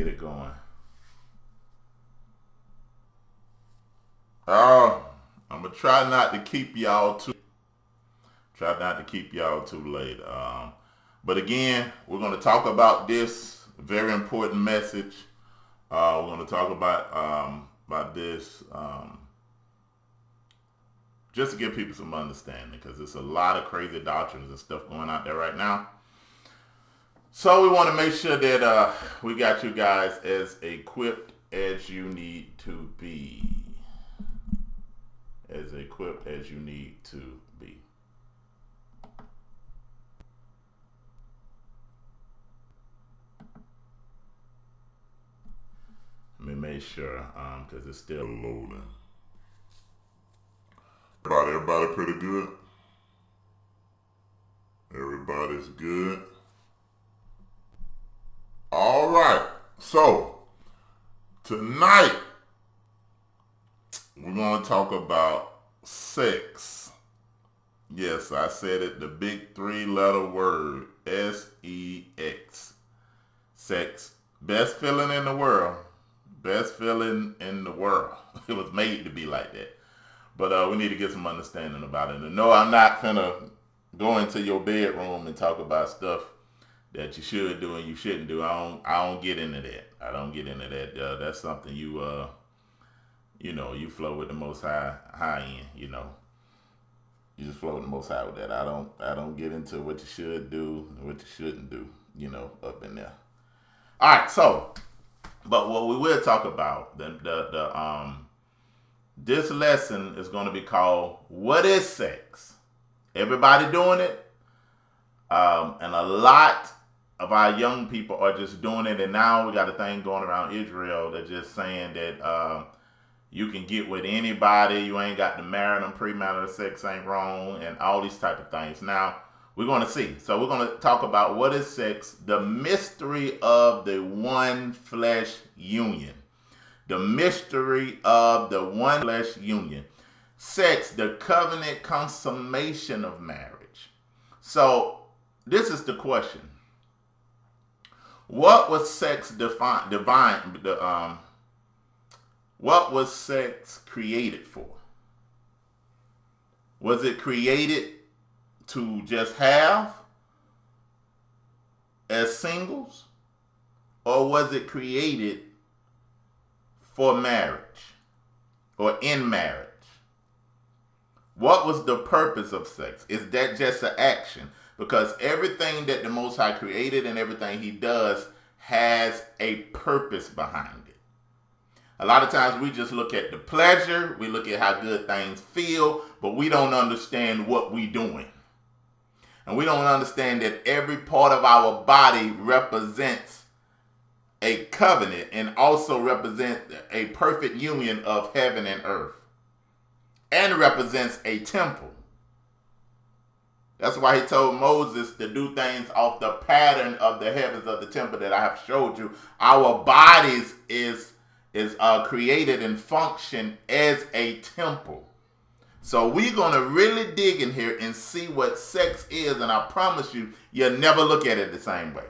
get it going. I'm gonna try not to keep y'all too late. But again, we're gonna talk about this very important message. We're gonna talk about this just to give people some understanding, because there's a lot of crazy doctrines and stuff going out there right now. So we want to make sure that we got you guys as equipped as you need to be. As equipped as you need to be. Let me make sure, because it's still loading. Everybody pretty good? Everybody's good? All right. So, tonight, we're going to talk about sex. Yes, I said it, the big 3-letter word, S-E-X. Sex. Best feeling in the world. Best feeling in the world. It was made to be like that. But we need to get some understanding about it. And no, I'm not finna go into your bedroom and talk about stuff that you should do and you shouldn't do. I don't get into that. I don't get into that. That's something you flow with the Most High in. You just flow with the Most High with that. I don't get into what you should do and what you shouldn't do. Up in there. All right. So, but what we will talk about this lesson is going to be called "What is Sex?" Everybody doing it, and a lot of our young people are just doing it. And now we got a thing going around Israel that's just saying that you can get with anybody. You ain't got to marry them. Premarital sex ain't wrong, and all these type of things. Now we're going to see. So we're going to talk about what is sex, the mystery of the one flesh union. The mystery of the one flesh union. Sex, the covenant consummation of marriage. So, this is the question. What was sex what was sex created for? Was it created to just have as singles? Or was it created for marriage or in marriage? What was the purpose of sex? Is that just an action? Because everything that the Most High created and everything He does has a purpose behind it. A lot of times we just look at the pleasure, we look at how good things feel, but we don't understand what we're doing. And we don't understand that every part of our body represents a covenant and also represents a perfect union of heaven and earth, and represents a temple. That's why He told Moses to do things off the pattern of the heavens of the temple that I have showed you. Our bodies is created and function as a temple. So we're going to really dig in here and see what sex is, and I promise you'll never look at it the same way.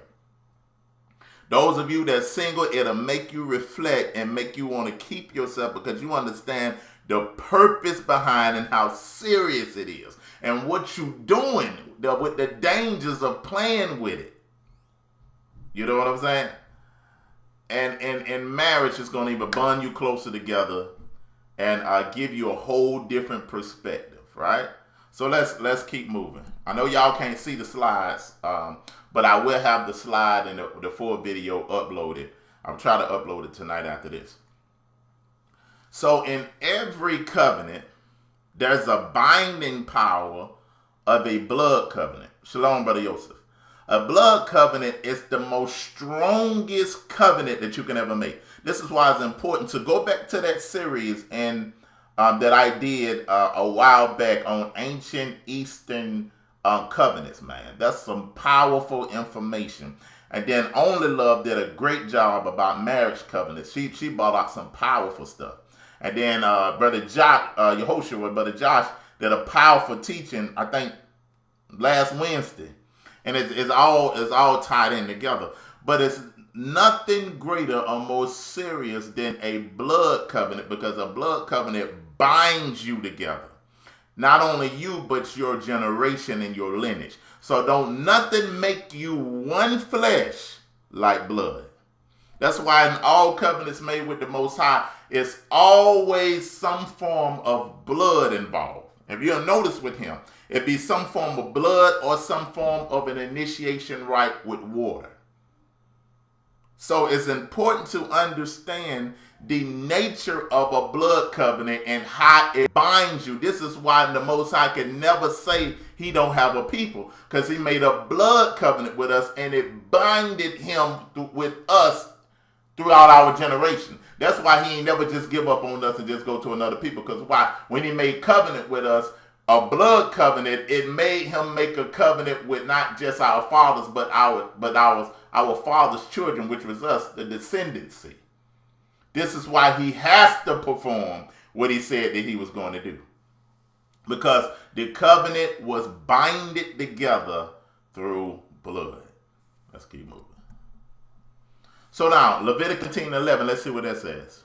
Those of you that's single, it'll make you reflect and make you want to keep yourself, because you understand the purpose behind and how serious it is and what you're doing with the dangers of playing with it. You know what I'm saying? And marriage is going to even bond you closer together and give you a whole different perspective, right? So let's keep moving. I know y'all can't see the slides, but I will have the slide and the full video uploaded. I'll try to upload it tonight after this. So in every covenant, there's a binding power of a blood covenant. Shalom, Brother Yosef. A blood covenant is the most strongest covenant that you can ever make. This is why it's important to go back to that series and that I did a while back on ancient Eastern covenants, man. That's some powerful information. And then Only Love did a great job about marriage covenants. She brought out some powerful stuff. And then Brother Josh did a powerful teaching, I think, last Wednesday. And it's all tied in together. But it's nothing greater or more serious than a blood covenant, because a blood covenant binds you together. Not only you, but your generation and your lineage. So don't nothing make you one flesh like blood. That's why in all covenants made with the Most High, it's always some form of blood involved. If you'll notice with him, it'd be some form of blood or some form of an initiation rite with water. So it's important to understand the nature of a blood covenant and how it binds you. This is why the Most High can never say he don't have a people, because he made a blood covenant with us and it binded him with us throughout our generation. That's why he ain't never just give up on us and just go to another people. Because why? When he made covenant with us, a blood covenant, it made him make a covenant with not just our fathers, but our fathers' children, which was us, the descendancy. This is why he has to perform what he said that he was going to do. Because the covenant was binded together through blood. Let's keep moving. So now, Leviticus 18:11, let's see what that says.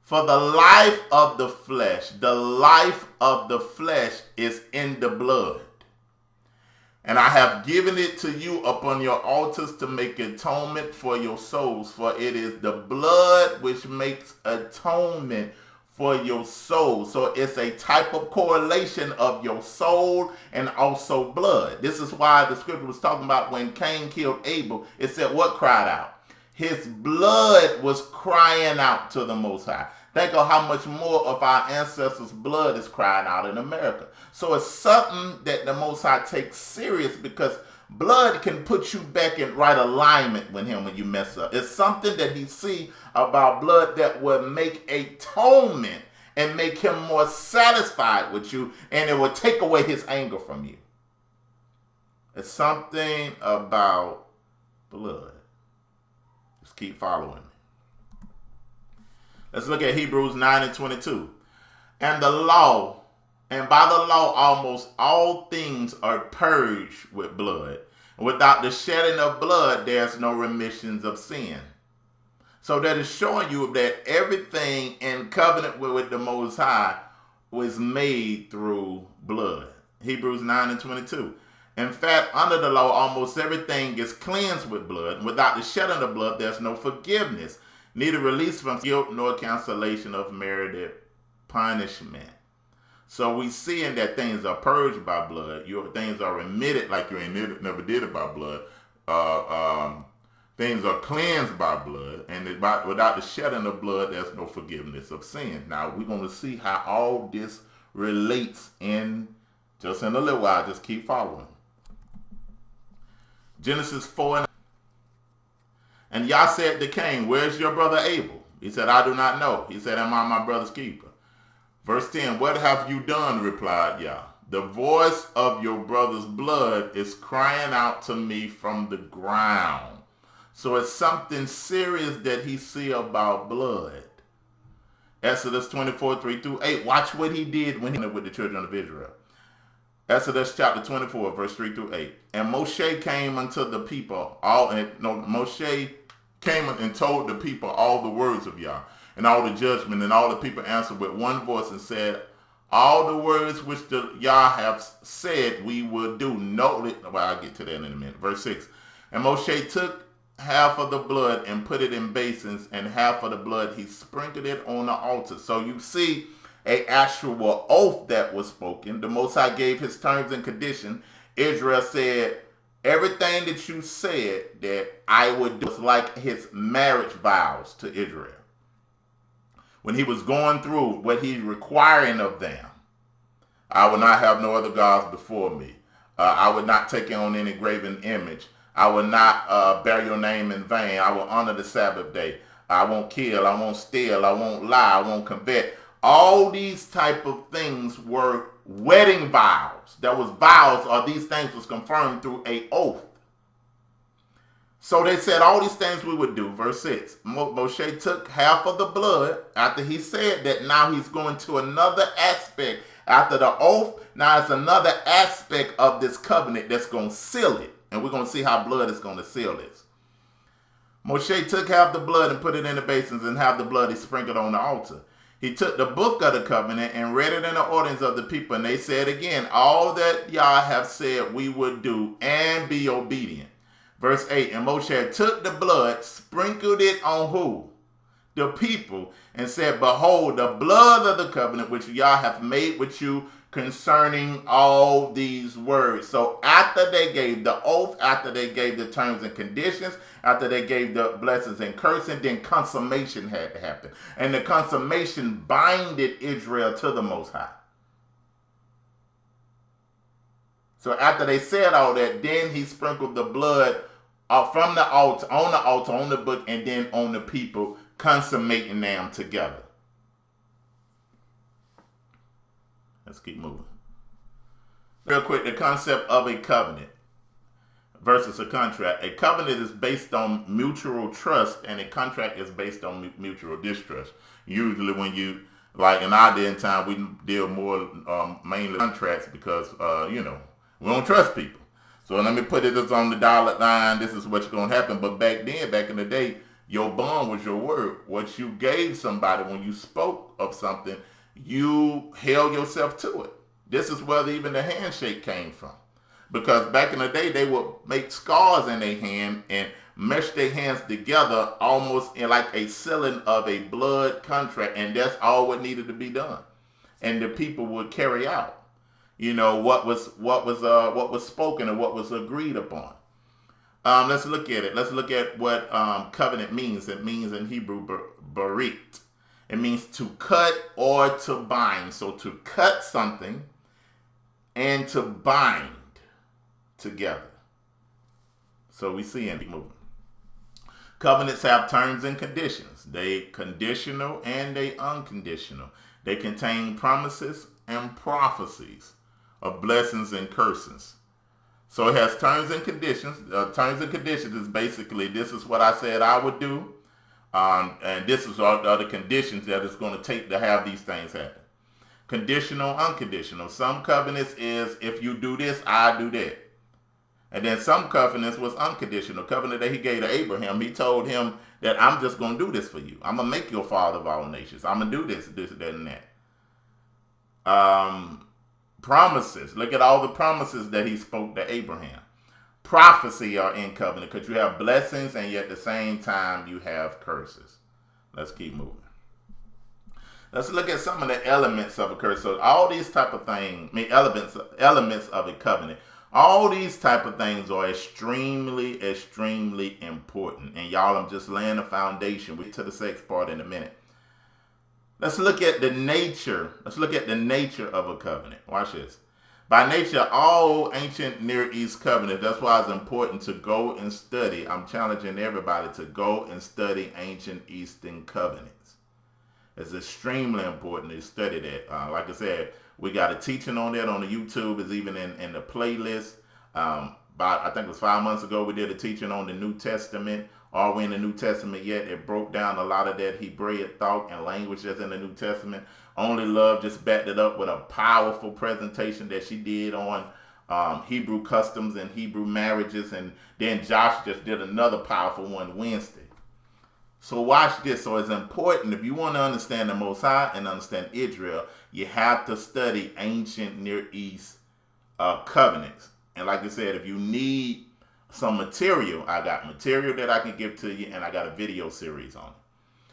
For the life of the flesh is in the blood. And I have given it to you upon your altars to make atonement for your souls. For it is the blood which makes atonement for your soul. So it's a type of correlation of your soul and also blood. This is why the scripture was talking about when Cain killed Abel. It said what cried out? His blood was crying out to the Most High. Think of how much more of our ancestors' blood is crying out in America. So it's something that the Most High takes serious, because blood can put you back in right alignment with him when you mess up. It's something that he see about blood that will make atonement and make him more satisfied with you, and it will take away his anger from you. It's something about blood. Just keep following me. Let's look at Hebrews 9:22. And by the law, almost all things are purged with blood. Without the shedding of blood, there's no remissions of sin. So that is showing you that everything in covenant with the Most High was made through blood. Hebrews 9:22. In fact, under the law, almost everything is cleansed with blood. Without the shedding of blood, there's no forgiveness, neither release from guilt nor cancellation of merited punishment. So we seeing that things are purged by blood. Your things are remitted like you ain't never did it by blood. Things are cleansed by blood, and without the shedding of blood, there's no forgiveness of sin. Now we're going to see how all this relates in just in a little while. Just keep following. Genesis 4. And Yah said to Cain, where's your brother Abel? He said, I do not know. He said, am I my brother's keeper? Verse 10, what have you done? Replied Yah. The voice of your brother's blood is crying out to me from the ground. So it's something serious that he see about blood. Exodus 24, 3-8. Watch what he did when he went with the children of Israel. Exodus chapter 24, verse 3-8. And Moshe came unto the people, Moshe came and told the people all the words of Yah, and all the judgment, and all the people answered with one voice and said, all the words which the Yah have said we will do. I'll get to that in a minute. Verse 6. And Moshe took half of the blood and put it in basins, and half of the blood he sprinkled it on the altar. So you see an actual oath that was spoken. The Most High gave his terms and conditions. Israel said, everything that you said that I would do. It's like his marriage vows to Israel. When he was going through what he's requiring of them. I will not have no other gods before me. I would not take on any graven image. I will not bear your name in vain. I will honor the Sabbath day. I won't kill. I won't steal. I won't lie. I won't covet. All these type of things were wedding vows. That was vows, or these things was confirmed through an oath. So they said all these things we would do. Verse 6. Moshe took half of the blood after he said that. Now he's going to another aspect. After the oath, now it's another aspect of this covenant that's going to seal it. And we're going to see how blood is going to seal this. Moshe took half the blood and put it in the basins, and half the blood he sprinkled on the altar. He took the book of the covenant and read it in the audience of the people, and they said again, all that Yah have said we would do, and be obedient. Verse 8, and Moshe took the blood, sprinkled it on who? The people, and said, behold, the blood of the covenant which Yah hath made with you concerning all these words. So after they gave the oath, after they gave the terms and conditions, after they gave the blessings and cursing, then consummation had to happen. And the consummation binded Israel to the Most High. So after they said all that, then he sprinkled the blood from the altar, on the book, and then on the people, consummating them together. Let's keep moving. Real quick, the concept of a covenant versus a contract. A covenant is based on mutual trust, and a contract is based on mutual distrust. Usually when you, like in our day and time, we deal more mainly contracts because, we don't trust people. So let me put it on the dollar line. This is what's going to happen. But back in the day, your bond was your word. What you gave somebody when you spoke of something, you held yourself to it. This is where even the handshake came from. Because back in the day, they would make scars in their hand and mesh their hands together almost in like a sealing of a blood contract. And that's all what needed to be done. And the people would carry out, what was spoken and what was agreed upon. Let's look at it. Let's look at what covenant means. It means in Hebrew, barit. It means to cut or to bind. So to cut something and to bind together. So we see in the movement. Covenants have terms and conditions. They conditional and they unconditional. They contain promises and prophecies of blessings and curses. So it has terms and conditions. Terms and conditions is basically, this is what I said I would do. And this is all the other conditions that it's going to take to have these things happen. Conditional, unconditional. Some covenants is, if you do this, I do that. And then some covenants was unconditional. Covenant that he gave to Abraham, he told him that I'm just going to do this for you. I'm going to make you a father of all nations. I'm going to do this, that, and that. Promises. Look at all the promises that he spoke to Abraham. Prophecy are in covenant because you have blessings and yet at the same time you have curses. Let's keep moving. Let's look at some of the elements of a curse. So all these type of things, elements of a covenant, all these type of things are extremely, extremely important. And y'all, I'm just laying the foundation. We'll get to the sex part in a minute. Let's look at the nature. Let's look at the nature of a covenant. Watch this. By nature, all ancient Near East covenants, that's why it's important to go and study. I'm challenging everybody to go and study ancient Eastern covenants. It's extremely important to study that. Like I said, we got a teaching on that on the YouTube. It's even in the playlist. I think it was 5 months ago, we did a teaching on the New Testament. Are we in the New Testament yet? It broke down a lot of that Hebraic thought and language that's in the New Testament. Only Love just backed it up with a powerful presentation that she did on Hebrew customs and Hebrew marriages. And then Josh just did another powerful one Wednesday. So watch this. So it's important, if you want to understand the Most High and understand Israel, you have to study ancient Near East covenants. And like I said, if you need some material, I got material that I can give to you, and I got a video series on it.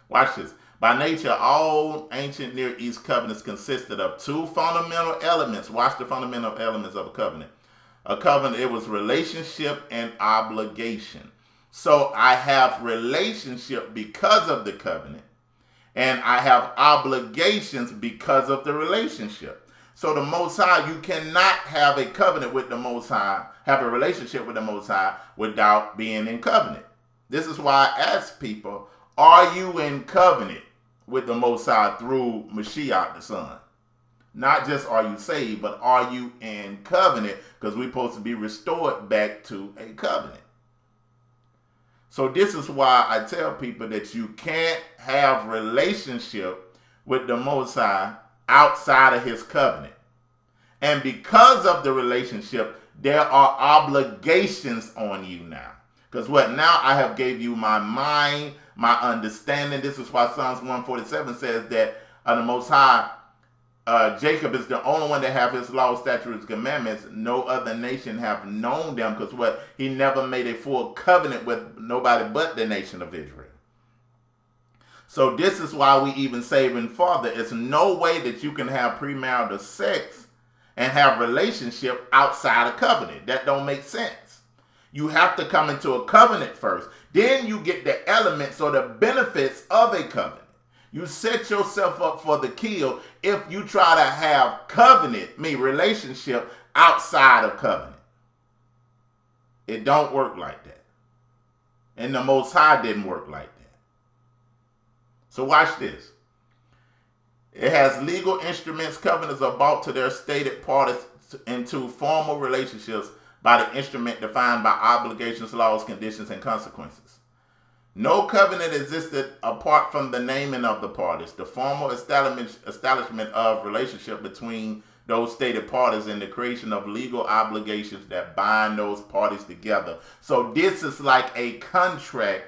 Watch this. By nature, all ancient Near East covenants consisted of two fundamental elements. Watch the fundamental elements of a covenant. A covenant, it was relationship and obligation. So I have relationship because of the covenant, and I have obligations because of the relationship. So the Most High, you cannot have a covenant with the Most High, have a relationship with the Most High without being in covenant. This is why I ask people, are you in covenant with the Most High through Mashiach the Son? Not just are you saved, but are you in covenant? Because we're supposed to be restored back to a covenant. So this is why I tell people that you can't have relationship with the Most High outside of his covenant. And because of the relationship, there are obligations on you now. Because what? Now I have gave you my mind, my understanding. This is why Psalms 147 says that the Most High, Jacob is the only one that have his law, statutes, commandments. No other nation have known them. Because what? He never made a full covenant with nobody but the nation of Israel. So this is why we even say even further, it's no way that you can have premarital sex and have relationship outside a covenant. That don't make sense. You have to come into a covenant first. Then you get the elements or the benefits of a covenant. You set yourself up for the kill if you try to have relationship outside of covenant. It don't work like that. And the Most High didn't work like that. So watch this. It has legal instruments. Covenants are brought to their stated parties into formal relationships by the instrument defined by obligations, laws, conditions, and consequences. No covenant existed apart from the naming of the parties, the formal establishment of relationship between those stated parties, and the creation of legal obligations that bind those parties together. So this is like a contract,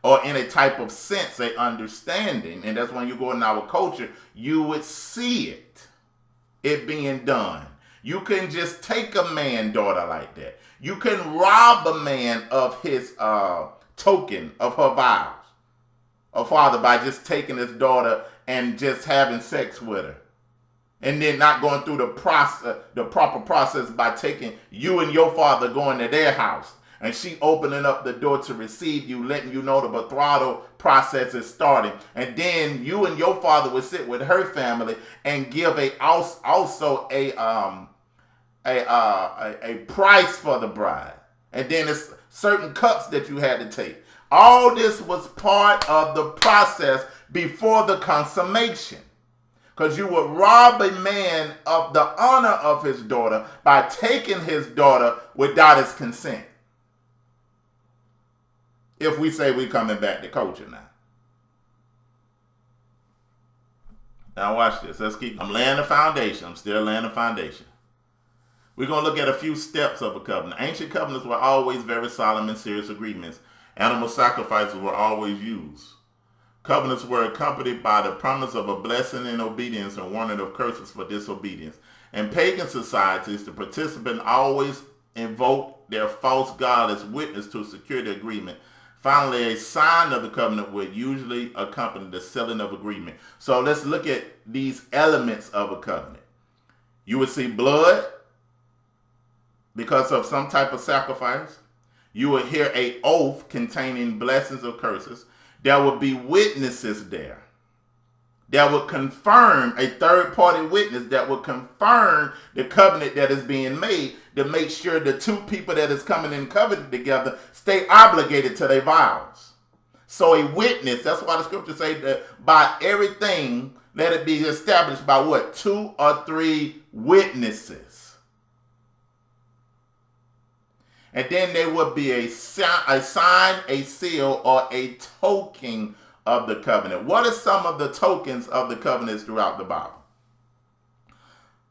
or in a type of sense, a understanding. And that's when you go in our culture, you would see it being done. You can just take a man, daughter, like that. You can rob a man of his token of her vows, or father, by just taking his daughter and just having sex with her, and then not going through the proper process by taking you and your father going to their house, and she opening up the door to receive you, letting you know the betrothal process is starting, and then you and your father would sit with her family and give also a price for the bride. And then it's certain cups that you had to take. All this was part of the process before the consummation. Because you would rob a man of the honor of his daughter by taking his daughter without his consent. If we say we're coming back to culture now. Now watch this. I'm laying the foundation. I'm still laying the foundation. We're going to look at a few steps of a covenant. Ancient covenants were always very solemn and serious agreements. Animal sacrifices were always used. Covenants were accompanied by the promise of a blessing in obedience and warning of curses for disobedience. In pagan societies, the participant always invoked their false god as witness to secure the agreement. Finally, a sign of the covenant would usually accompany the sealing of agreement. So let's look at these elements of a covenant. You would see blood because of some type of sacrifice. You would hear an oath containing blessings or curses. There would be witnesses there that would confirm, a third-party witness that would confirm the covenant that is being made, to make sure the two people that is coming in covenant together stay obligated to their vows. So a witness, that's why the scriptures say that by everything, let it be established by what? 2 or 3 witnesses. And then there would be a sign, a seal, or a token of the covenant. What are some of the tokens of the covenants throughout the Bible?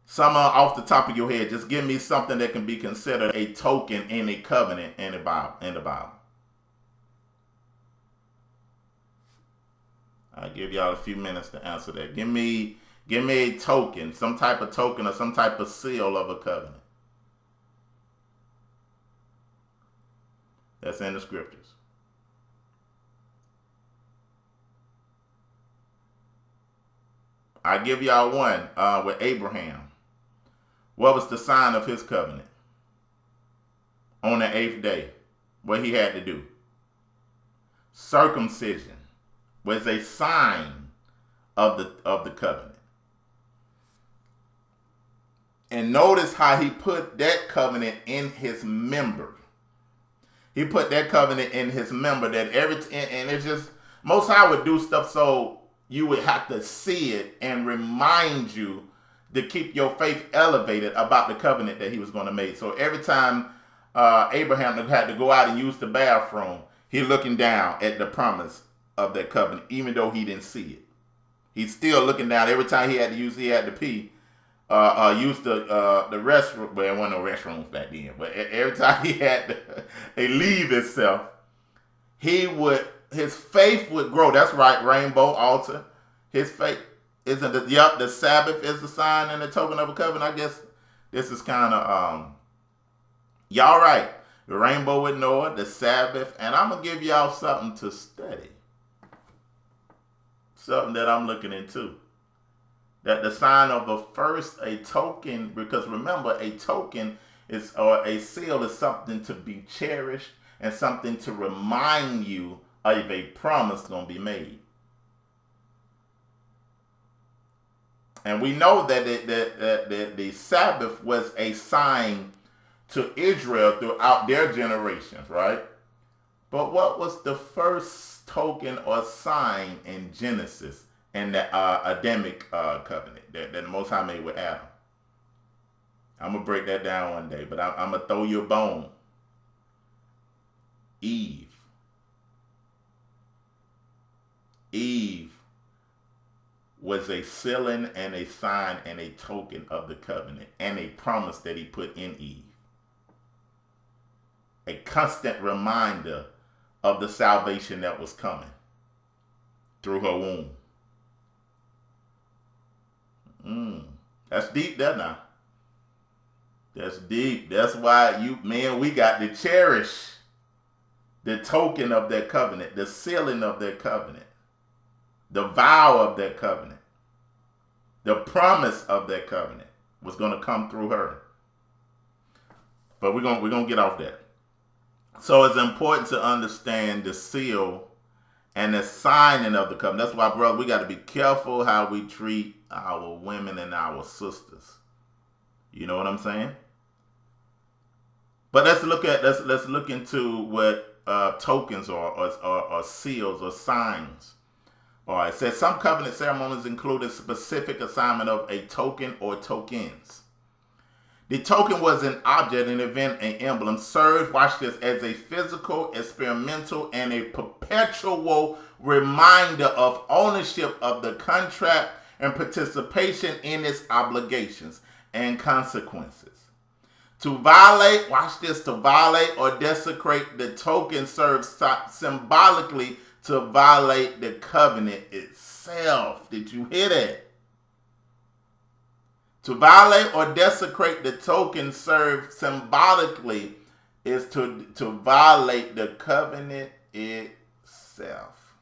Some are off the top of your head. Just give me something that can be considered a token in a covenant in the Bible. I'll give y'all a few minutes to answer that. Give me a token, some type of token or some type of seal of a covenant. That's in the scriptures. I give y'all one with Abraham. What was the sign of his covenant? On the 8th day, what he had to do. Circumcision was a sign of the covenant. And notice how he put that covenant in his member. He put that covenant in his member, that and it's just, Most High would do stuff so you would have to see it and remind you to keep your faith elevated about the covenant that he was going to make. So every time Abraham had to go out and use the bathroom, he looking down at the promise of that covenant, even though he didn't see it. He's still looking down. Every time he had to pee, use the restroom. Well, there wasn't no restrooms back then, but every time he had to leave himself, his faith would grow. That's right, rainbow altar. His faith isn't the Sabbath is the sign and the token of a covenant. I guess this is kind of y'all right. The rainbow with Noah, the Sabbath, and I'm gonna give y'all something to study. Something that I'm looking into. That the sign of a token, because remember, a token is, or a seal is something to be cherished and something to remind you of a promise going to be made. And we know that the Sabbath was a sign to Israel throughout their generations, right? But what was the first token or sign in Genesis and the Adamic covenant that the Most High made with Adam? I'm going to break that down one day, but I'm going to throw you a bone. Eve was a sealing and a sign and a token of the covenant and a promise that he put in Eve. A constant reminder of the salvation that was coming through her womb. That's deep there now. That's deep. That's why we got to cherish the token of that covenant, the sealing of that covenant, the vow of that covenant, the promise of that covenant was going to come through her. But we're gonna get off that. So it's important to understand the seal and the signing of the covenant. That's why, brother, we got to be careful how we treat our women and our sisters. You know what I'm saying? But let's look into what tokens or seals or signs. All right, it says some covenant ceremonies include a specific assignment of a token or tokens. The token was an object, an event, an emblem, served, watch this, as a physical, experimental, and a perpetual reminder of ownership of the contract and participation in its obligations and consequences. To violate, watch this, to violate or desecrate the token serves symbolically to violate the covenant itself. Did you hear that? To violate or desecrate the token served symbolically is to violate the covenant itself.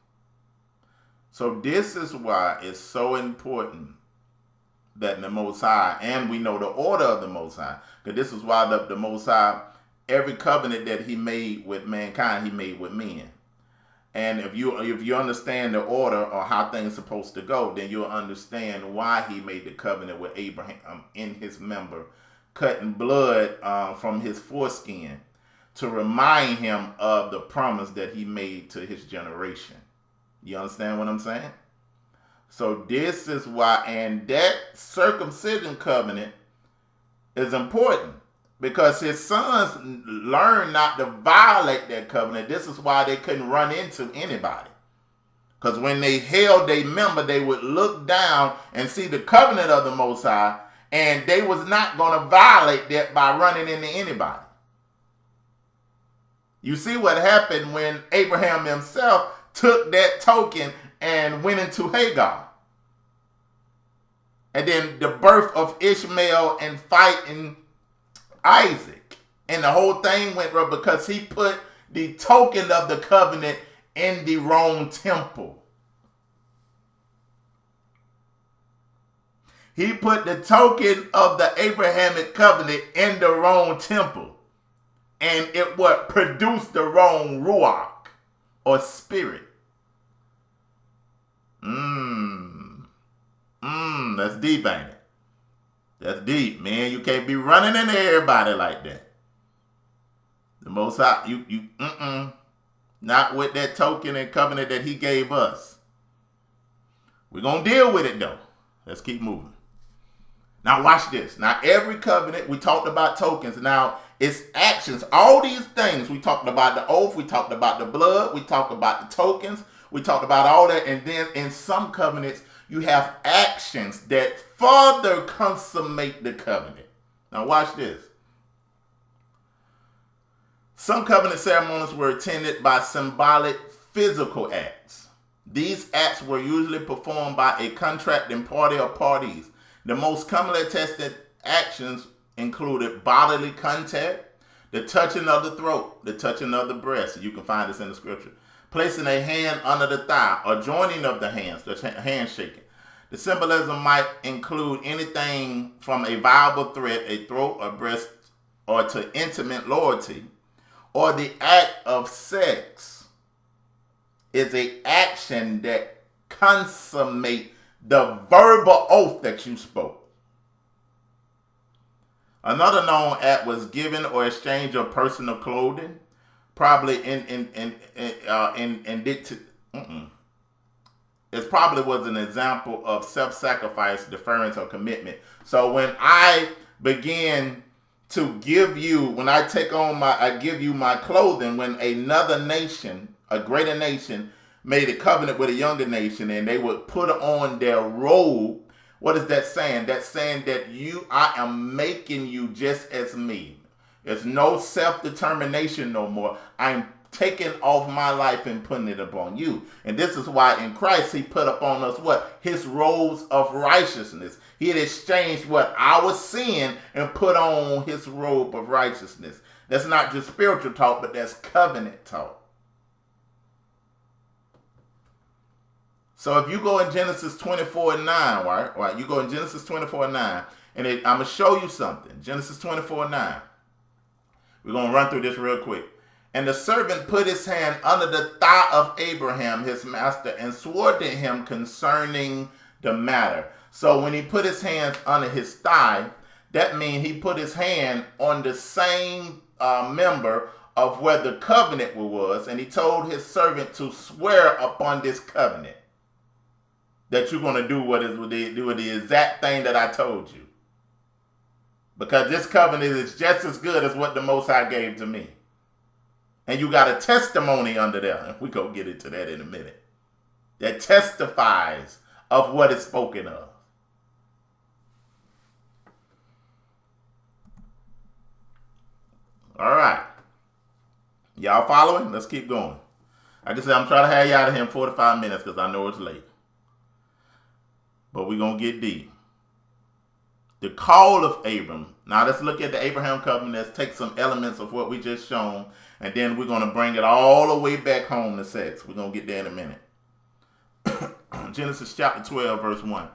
So this is why it's so important that the Most High, and we know the order of the Most High, because this is why the Most High, every covenant that he made with mankind, he made with men. And if you understand the order or how things are supposed to go, then you'll understand why he made the covenant with Abraham in his member, cutting blood from his foreskin to remind him of the promise that he made to his generation. You understand what I'm saying? So this is why, and that circumcision covenant is important. Because his sons learned not to violate that covenant. This is why they couldn't run into anybody. Because when they held their member, they would look down and see the covenant of the Most High, and they was not going to violate that by running into anybody. You see what happened when Abraham himself took that token and went into Hagar. And then the birth of Ishmael and fighting Isaac, and the whole thing went wrong because he put the token of the covenant in the wrong temple. He put the token of the Abrahamic covenant in the wrong temple, and it what produced the wrong ruach or spirit. That's deep, ain't it? That's deep, man. You can't be running into everybody like that. The Most High, not with that token and covenant that he gave us. We're going to deal with it, though. Let's keep moving. Now, watch this. Now, every covenant, we talked about tokens. Now, it's actions. All these things, we talked about the oath, we talked about the blood, we talked about the tokens, we talked about all that. And then in some covenants, you have actions that further consummate the covenant. Now watch this. Some covenant ceremonies were attended by symbolic physical acts. These acts were usually performed by a contracting party or parties. The most commonly attested actions included bodily contact, the touching of the throat, the touching of the breast. You can find this in the scripture. Placing a hand under the thigh or joining of the hands, the handshaking. The symbolism might include anything from a viable threat, a throat or breast, or to intimate loyalty, or the act of sex is an action that consummate the verbal oath that you spoke. Another known act was giving or exchange of personal clothing, probably it probably was an example of self-sacrifice, deference, or commitment. So when I begin to give you, when I give you my clothing, when another nation, a greater nation, made a covenant with a younger nation and they would put on their robe, what is that saying? That's saying that I am making you just as me. There's no self-determination no more. I'm taking off my life and putting it upon you. And this is why in Christ he put upon us what? His robes of righteousness. He had exchanged what? Our sin and put on his robe of righteousness. That's not just spiritual talk, but that's covenant talk. So if you go in Genesis 24:9, right? You go in Genesis 24:9, and I'm going to show you something. Genesis 24:9. We're going to run through this real quick. And the servant put his hand under the thigh of Abraham, his master, and swore to him concerning the matter. So when he put his hands under his thigh, that means he put his hand on the same member of where the covenant was, and he told his servant to swear upon this covenant that you're going to do the exact thing that I told you. Because this covenant is just as good as what the Most High gave to me. And you got a testimony under there. And we're going to get into that in a minute. That testifies of what is spoken of. All right. Y'all following? Let's keep going. Like I said, I'm trying to have you out of here in 45 minutes because I know it's late. But we're going to get deep. The call of Abram. Now let's look at the Abraham covenant. Let's take some elements of what we just shown. And then we're going to bring it all the way back home to sex. We're going to get there in a minute. Genesis chapter 12, verse 1.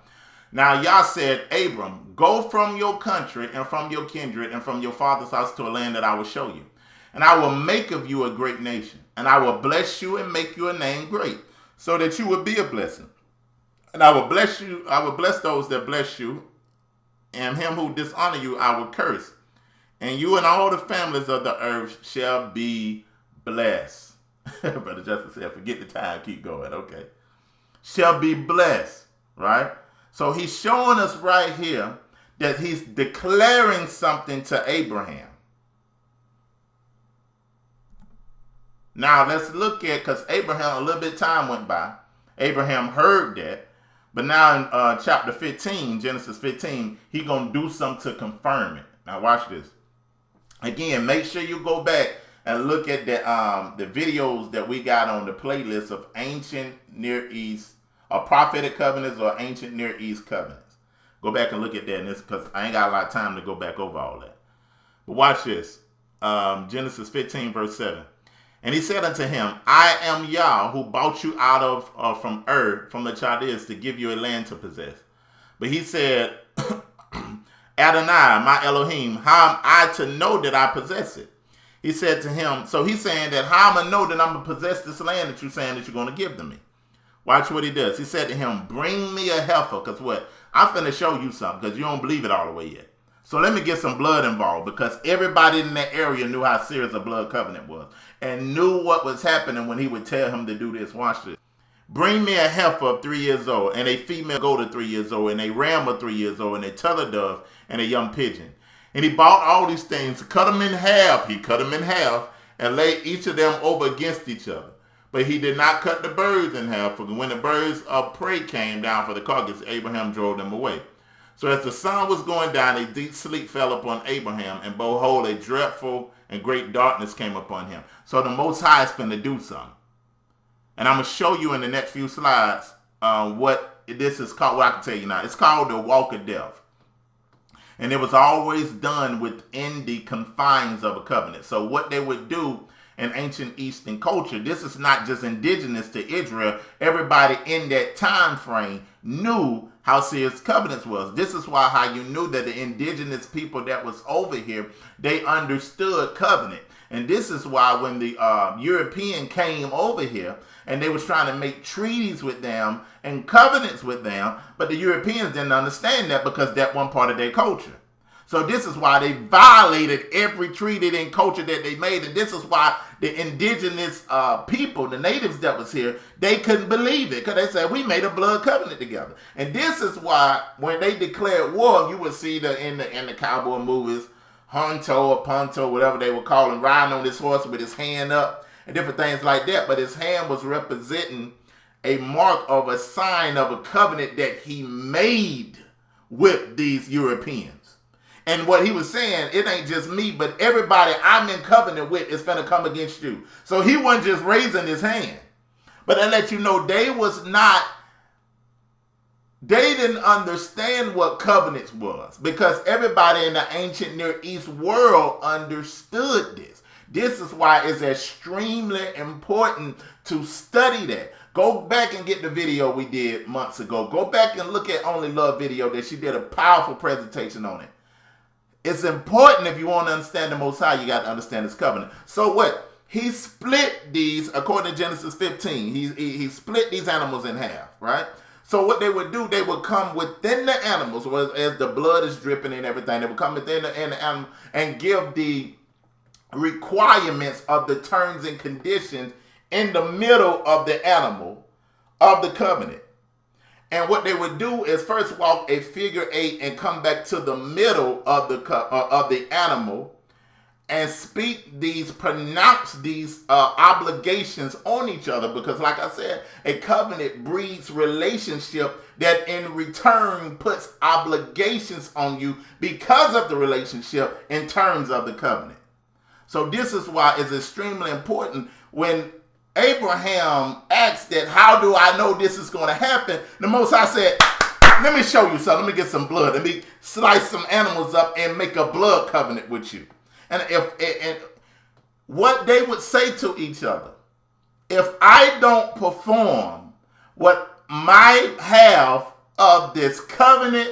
Now Yah said, Abram, go from your country and from your kindred and from your father's house to a land that I will show you. And I will make of you a great nation. And I will bless you and make your name great, so that you will be a blessing. And I will bless you. I will bless those that bless you. And him who dishonor you, I will curse. And you and all the families of the earth shall be blessed. Brother Justice said, forget the time, keep going. Okay. Shall be blessed, right? So he's showing us right here that he's declaring something to Abraham. Now let's look at, because Abraham, a little bit of time went by. Abraham heard that. But now in chapter 15, Genesis 15, he's going to do something to confirm it. Now watch this. Again, make sure you go back and look at the videos that we got on the playlist of ancient Near East, or prophetic covenants or ancient Near East covenants. Go back and look at that, because I ain't got a lot of time to go back over all that. But watch this. Genesis 15, verse 7. And he said unto him, I am Yah, who brought you out of from Ur, from the Chaldeans, to give you a land to possess. But he said, Adonai, my Elohim, how am I to know that I possess it? He said to him, so he's saying that how am I know that I'm going to possess this land that you're saying that you're going to give to me? Watch what he does. He said to him, bring me a heifer, because what? I'm finna show you something, because you don't believe it all the way yet. So let me get some blood involved, because everybody in that area knew how serious a blood covenant was and knew what was happening when he would tell him to do this. Watch this. Bring me a heifer of 3 years old, and a female goat of 3 years old, and a ram of 3 years old, and a turtle dove, and a young pigeon. And he bought all these things, cut them in half. He cut them in half and laid each of them over against each other. But he did not cut the birds in half, for when the birds of prey came down for the carcass, Abraham drove them away. So as the sun was going down, a deep sleep fell upon Abraham, and behold, a dreadful and great darkness came upon him. So the Most High is finna do something. And I'm going to show you in the next few slides what this is called. What I can tell you now. It's called the walk of death. And it was always done within the confines of a covenant. So what they would do in ancient Eastern culture, this is not just indigenous to Israel. Everybody in that time frame knew how serious covenants was. This is why how you knew that the indigenous people that was over here, they understood covenant. And this is why when the European came over here and they was trying to make treaties with them and covenants with them, but the Europeans didn't understand that because that wasn't part of their culture. So this is why they violated every treaty and culture that they made. And this is why the indigenous people, the natives that was here, they couldn't believe it because they said, we made a blood covenant together. And this is why when they declared war, you would see in the cowboy movies, Hunto or Punto, whatever they would call him, riding on this horse with his hand up and different things like that. But his hand was representing a mark of a sign of a covenant that he made with these Europeans. And what he was saying, it ain't just me, but everybody I'm in covenant with is finna come against you. So he wasn't just raising his hand. But I let you know, they didn't understand what covenants was because everybody in the ancient Near East world understood this. This is why it's extremely important to study that. Go back and get the video we did months ago. Go back and look at Only Love video that she did a powerful presentation on it. It's important if you want to understand the Most High, you got to understand his covenant. So what? He split these, according to Genesis 15, he split these animals in half, right? So what they would do, they would come within the animals, as the blood is dripping and everything, they would come within the animal and give the requirements of the terms and conditions in the middle of the animal of the covenant. And what they would do is first walk a figure 8 and come back to the middle of the animal and pronounce these obligations on each other. Because like I said, a covenant breeds relationship that in return puts obligations on you because of the relationship in terms of the covenant. So this is why it's extremely important when Abraham asked that, how do I know this is going to happen? The Most High said, let me show you something. Let me get some blood. Let me slice some animals up and make a blood covenant with you. And what they would say to each other, if I don't perform what my half of this covenant,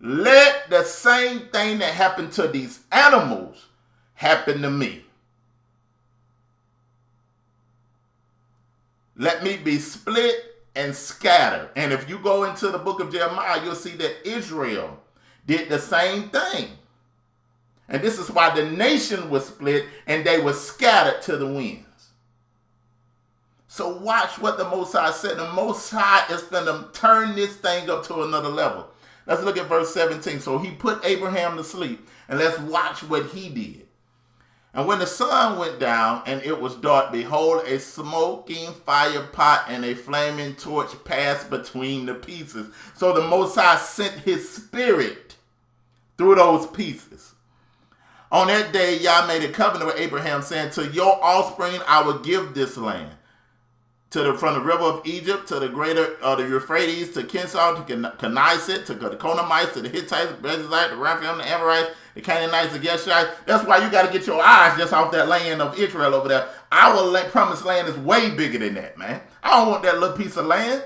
let the same thing that happened to these animals happen to me. Let me be split and scattered. And if you go into the book of Jeremiah, you'll see that Israel did the same thing. And this is why the nation was split and they were scattered to the winds. So watch what the Most High said. The Most High is going to turn this thing up to another level. Let's look at verse 17. So he put Abraham to sleep, and let's watch what he did. And when the sun went down and it was dark, behold, a smoking fire pot and a flaming torch passed between the pieces. So the Most High sent his spirit through those pieces. On that day, Yah made a covenant with Abraham, saying, to your offspring I will give this land. From the river of Egypt to the greater the Euphrates, to Kinsal, to Kenizit, to the Conamites, to the Hittites, the Bezizite, the Raphaim, the Amorites, the Canaanites, the Geshites. That's why you got to get your eyes just off that land of Israel over there. Our promised land is way bigger than that, man. I don't want that little piece of land.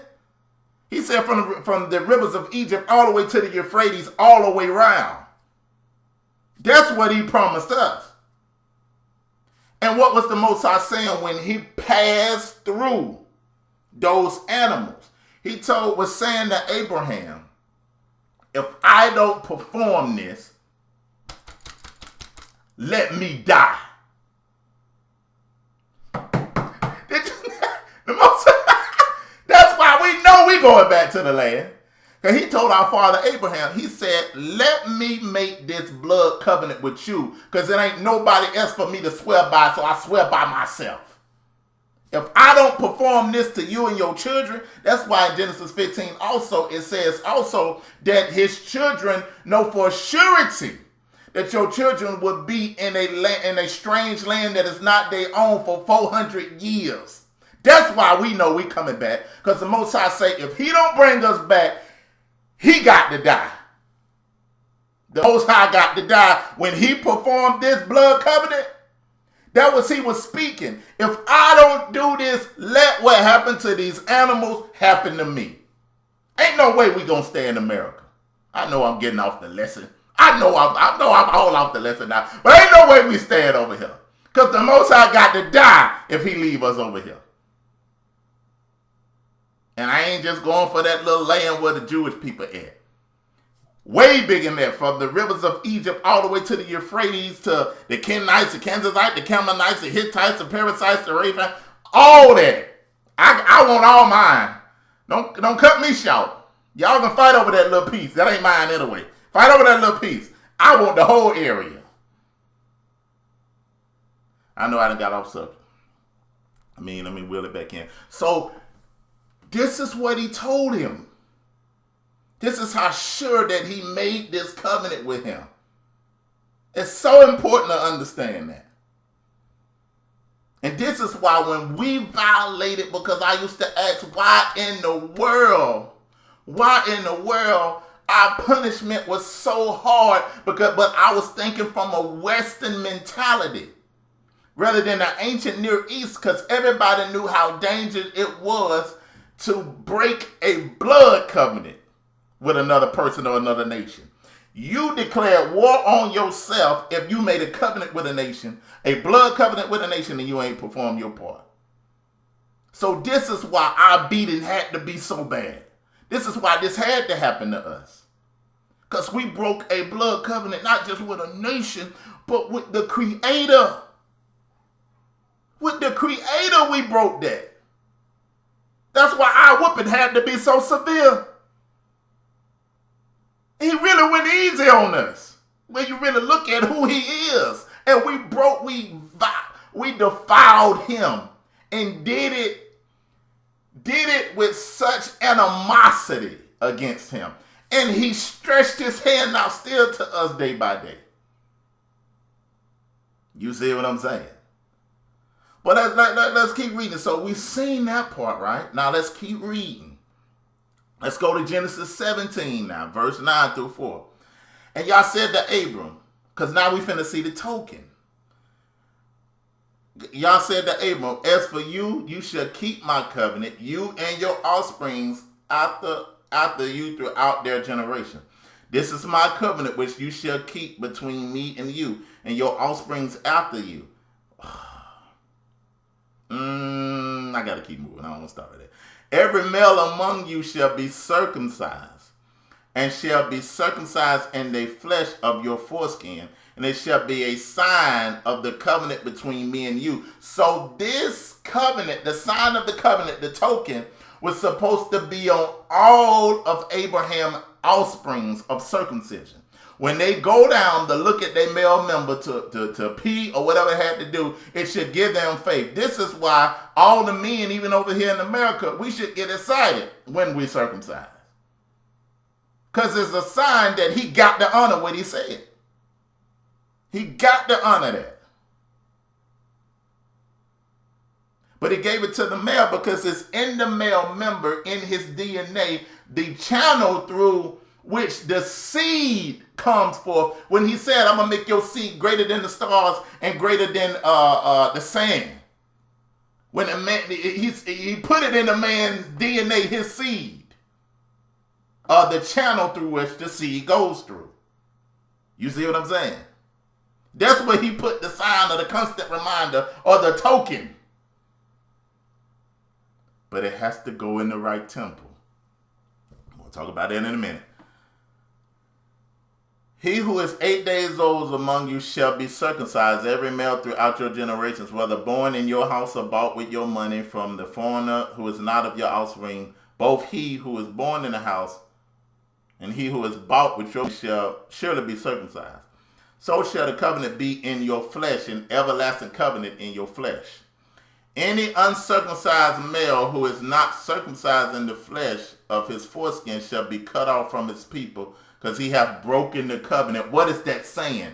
He said from the rivers of Egypt all the way to the Euphrates, all the way around. That's what he promised us. And what was the Most High saying when he passed through those animals? He was saying to Abraham, if I don't perform this, let me die. That's why we know we going back to the land. Because he told our father Abraham, he said, let me make this blood covenant with you because it ain't nobody else for me to swear by, so I swear by myself. If I don't perform this to you and your children, that's why in Genesis 15 also it says also that his children know for surety that your children would be in a strange land that is not their own for 400 years. That's why we know we coming back. Because the Most High say, if he don't bring us back, he got to die. The Most High got to die. When he performed this blood covenant, that was he was speaking. If I don't do this, let what happened to these animals happen to me. Ain't no way we gonna stay in America. I know I'm getting off the lesson. I know I'm all off the lesson now. But ain't no way we staying over here. Because the Most High got to die if he leave us over here. And I ain't just going for that little land where the Jewish people at. Way bigger than that, from the rivers of Egypt all the way to the Euphrates, to the Kenites, the Kenzasites, the Canaanites, the Hittites, the Perizzites, the Raphaim, all that. I want all mine. Don't cut me short. Y'all can fight over that little piece. That ain't mine anyway. Fight over that little piece. I want the whole area. I know I done got off subject. Let me wheel it back in. So, this is what he told him. This is how sure that he made this covenant with him. It's so important to understand that. And this is why when we violated, because I used to ask, why in the world our punishment was so hard, but I was thinking from a Western mentality rather than the ancient Near East, because everybody knew how dangerous it was to break a blood covenant with another person or another nation. You declared war on yourself if you made a covenant with a nation, a blood covenant with a nation, and you ain't performed your part. So this is why our beating had to be so bad. This is why this had to happen to us. Because we broke a blood covenant, not just with a nation, but with the Creator. With the Creator, we broke that. That's why our whooping had to be so severe. He really went easy on us. When you really look at who he is. And we defiled him. And did it with such animosity against him. And he stretched his hand out still to us day by day. You see what I'm saying? But let's keep reading. So we've seen that part, right? Now let's keep reading. Let's go to Genesis 17 now, verse 9 through 4. And y'all said to Abram, because now we finna see the token. Y'all said to Abram, as for you, you shall keep my covenant, you and your offsprings after you throughout their generation. This is my covenant which you shall keep between me and you and your offsprings after you. I gotta keep moving. I don't want to stop at that. Every male among you shall be circumcised, and shall be circumcised in the flesh of your foreskin, and it shall be a sign of the covenant between me and you. So this covenant, the sign of the covenant, the token, was supposed to be on all of Abraham's offsprings of circumcision. When they go down to look at their male member to pee or whatever they had to do, it should give them faith. This is why all the men, even over here in America, we should get excited when we circumcise. Because it's a sign that he got to honor what he said. He got to honor that. But he gave it to the male because it's in the male member, in his DNA, the channel through which the seed comes forth. When he said, I'm going to make your seed greater than the stars and greater than the sand. When the man, he put it in the man's DNA, his seed. The channel through which the seed goes through. You see what I'm saying? That's where he put the sign of the constant reminder or the token. But it has to go in the right temple. We'll talk about that in a minute. He who is 8 days old among you shall be circumcised, every male throughout your generations, whether born in your house or bought with your money from the foreigner who is not of your offspring. Both he who is born in the house and he who is bought with your shall surely be circumcised. So shall the covenant be in your flesh, an everlasting covenant in your flesh. Any uncircumcised male who is not circumcised in the flesh of his foreskin shall be cut off from his people, because he hath broken the covenant. What is that saying?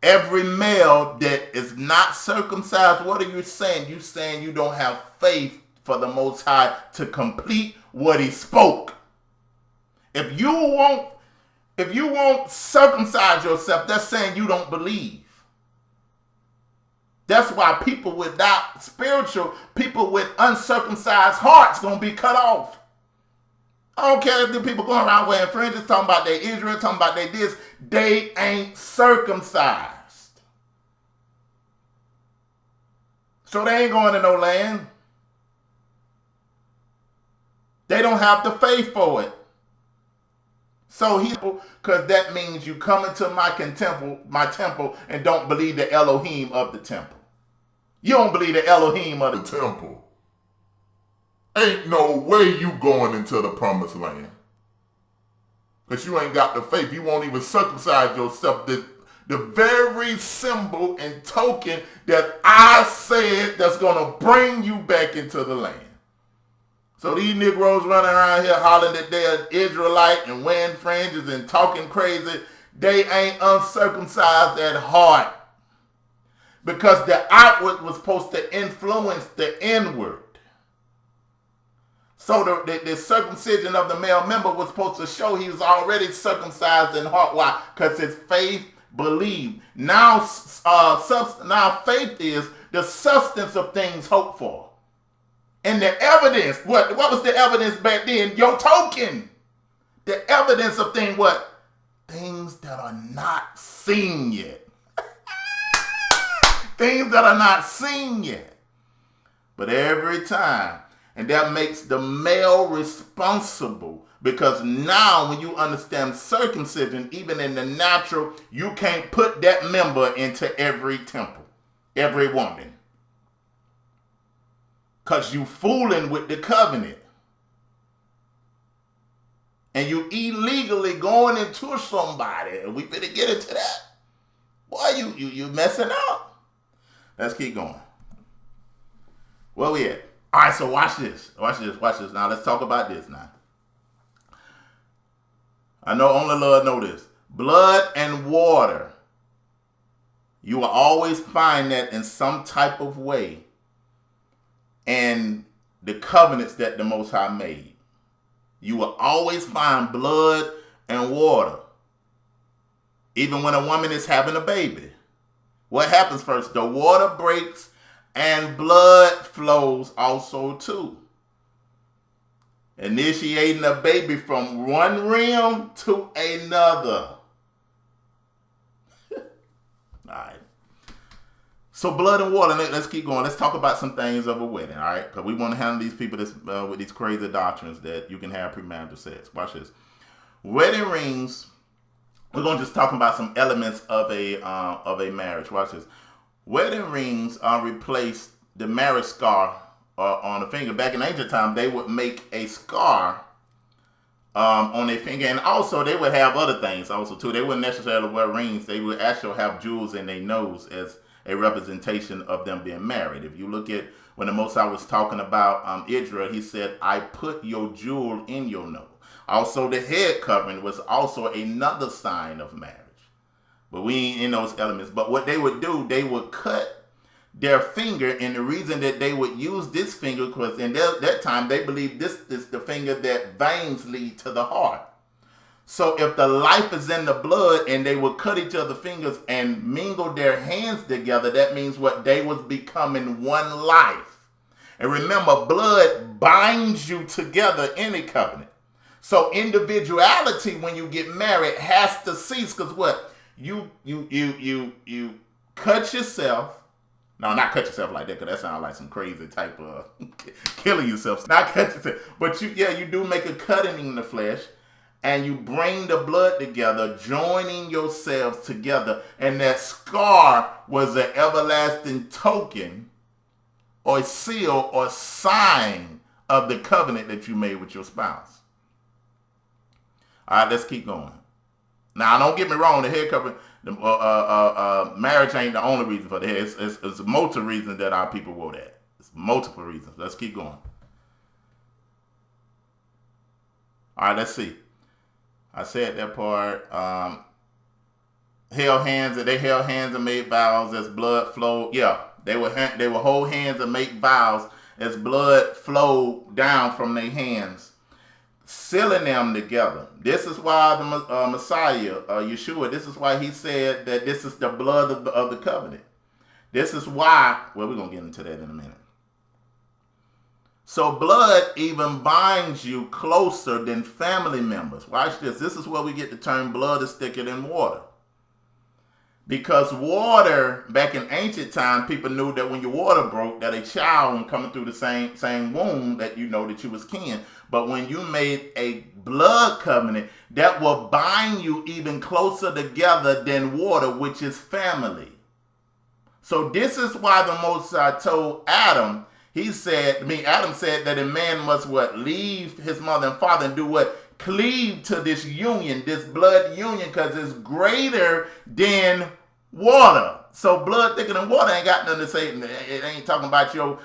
Every male that is not circumcised, what are you saying? You saying you don't have faith for the Most High to complete what he spoke. If you won't circumcise yourself, that's saying you don't believe. That's why people without spiritual, people with uncircumcised hearts gonna be cut off. I don't care if the people going around wearing fringes, talking about they Israel, talking about they this, they ain't circumcised. So they ain't going to no land. They don't have the faith for it. So because that means you come into my temple and don't believe the Elohim of the temple. You don't believe the Elohim of the temple. Ain't no way you going into the promised land. Because you ain't got the faith. You won't even circumcise yourself. The very symbol and token that I said that's going to bring you back into the land. So these Negroes running around here hollering that they're Israelite and wearing fringes and talking crazy, they ain't uncircumcised at heart. Because the outward was supposed to influence the inward. So the circumcision of the male member was supposed to show he was already circumcised in heart. Why? Because his faith believed. Now faith is the substance of things hoped for. And the evidence, what was the evidence back then? Your token. The evidence of things, what? Things that are not seen yet. Things that are not seen yet. But every time, and that makes the male responsible, because now when you understand circumcision, even in the natural, you can't put that member into every temple, every woman. Because you fooling with the covenant. And you illegally going into somebody. And we finna get into that. Boy, you messing up. Let's keep going. Where we at? All right, so watch this. Watch this. Now, let's talk about this now. I know only Lord know this. Blood and water. You will always find that in some type of way. And the covenants that the Most High made. You will always find blood and water. Even when a woman is having a baby. What happens first? The water breaks and blood flows also too. Initiating a baby from one realm to another. All right. So blood and water, let's keep going. Let's talk about some things of a wedding, all right? Because we want to handle these people with these crazy doctrines that you can have premarital sex. Watch this. Wedding rings, we're going to just talk about some elements of a marriage. Watch this. Wedding rings replace the marriage scar on the finger. Back in ancient time, they would make a scar on their finger. And also, they would have other things also, too. They wouldn't necessarily wear rings. They would actually have jewels in their nose as a representation of them being married. If you look at when the Most High was talking about Israel, he said, I put your jewel in your nose. Also, the head covering was also another sign of marriage. But we ain't in those elements. But what they would do, they would cut their finger, and the reason that they would use this finger, because in that time, they believed this is the finger that veins lead to the heart. So if the life is in the blood and they would cut each other's fingers and mingle their hands together, that means what? They was becoming one life. And remember, blood binds you together in a covenant. So individuality when you get married has to cease, because what? You cut yourself. No, not cut yourself like that, because that sounds like some crazy type of killing yourself. Not cut yourself. But you do make a cutting in the flesh. And you bring the blood together, joining yourselves together. And that scar was an everlasting token or seal or sign of the covenant that you made with your spouse. All right, let's keep going. Now, don't get me wrong. The head covering, marriage ain't the only reason for the head. It's multiple reasons that our people wore that. It's multiple reasons. Let's keep going. All right, let's see. I said that part. They held hands and made vows as blood flowed. Yeah, they would hold hands and make vows as blood flowed down from their hands, sealing them together. This is why the Messiah, Yeshua, this is why he said that this is the blood of the covenant. This is why, well, we're going to get into that in a minute. So blood even binds you closer than family members. Watch this. This is where we get the term blood is thicker than water. Because water, back in ancient time, people knew that when your water broke, that a child coming through the same womb, that you know that you was kin. But when you made a blood covenant, that will bind you even closer together than water, which is family. So this is why the Most High told Adam, Adam said that a man must leave his mother and father and do what? Cleave to this union, this blood union, because it's greater than water. So blood thicker than water ain't got nothing to say. It ain't talking about your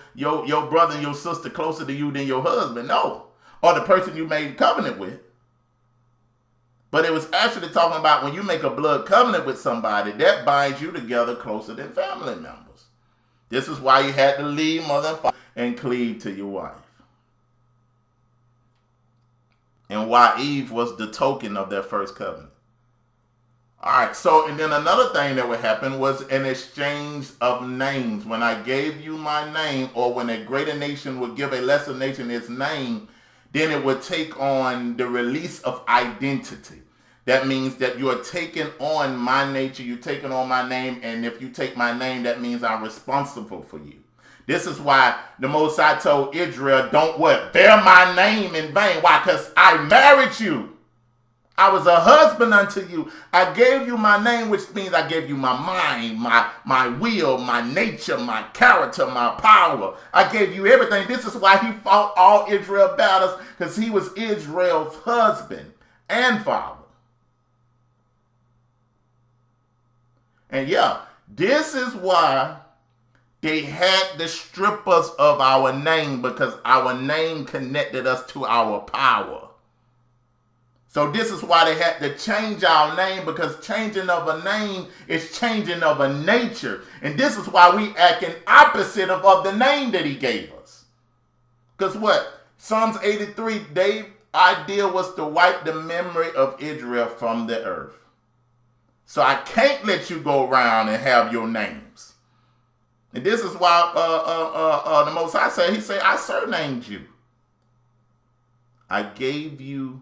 brother and your sister closer to you than your husband, no. Or the person you made covenant with. But it was actually talking about when you make a blood covenant with somebody, that binds you together closer than family members. This is why you had to leave mother and father and cleave to your wife. And why Eve was the token of their first covenant. All right, so, and then another thing that would happen was an exchange of names. When I gave you my name, or when a greater nation would give a lesser nation its name, then it would take on the release of identity. That means that you are taking on my nature, you're taking on my name, and if you take my name, that means I'm responsible for you. This is why the Most High told Israel, don't bear my name in vain. Why? Because I married you. I was a husband unto you. I gave you my name, which means I gave you my mind, my will, my nature, my character, my power. I gave you everything. This is why he fought all Israel battles, because he was Israel's husband and father. And yeah, this is why they had to strip us of our name, because our name connected us to our power. So this is why they had to change our name, because changing of a name is changing of a nature. And this is why we acting opposite of the name that he gave us. Because what? Psalms 83, David's idea was to wipe the memory of Israel from the earth. So I can't let you go around and have your names. And this is why the Most High said, he said, I surnamed you. I gave you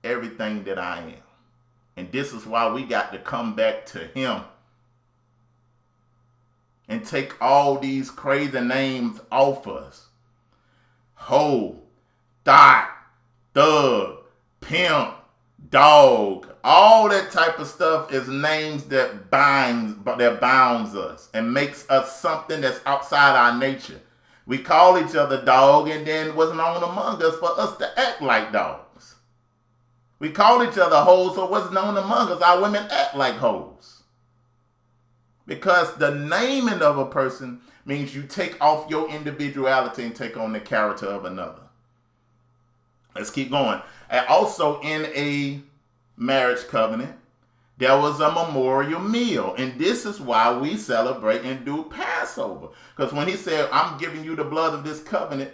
everything that I am. And this is why we got to come back to him and take all these crazy names off us. Ho, dot, thug, pimp, dog, all that type of stuff is names that bounds us and makes us something that's outside our nature. We call each other dog, and then it wasn't known among us for us to act like dogs. We call each other hoes, so it wasn't known among us our women act like hoes. Because the naming of a person means you take off your individuality and take on the character of another. Let's keep going. And also in a marriage covenant, there was a memorial meal. And this is why we celebrate and do Passover. Because when he said, I'm giving you the blood of this covenant,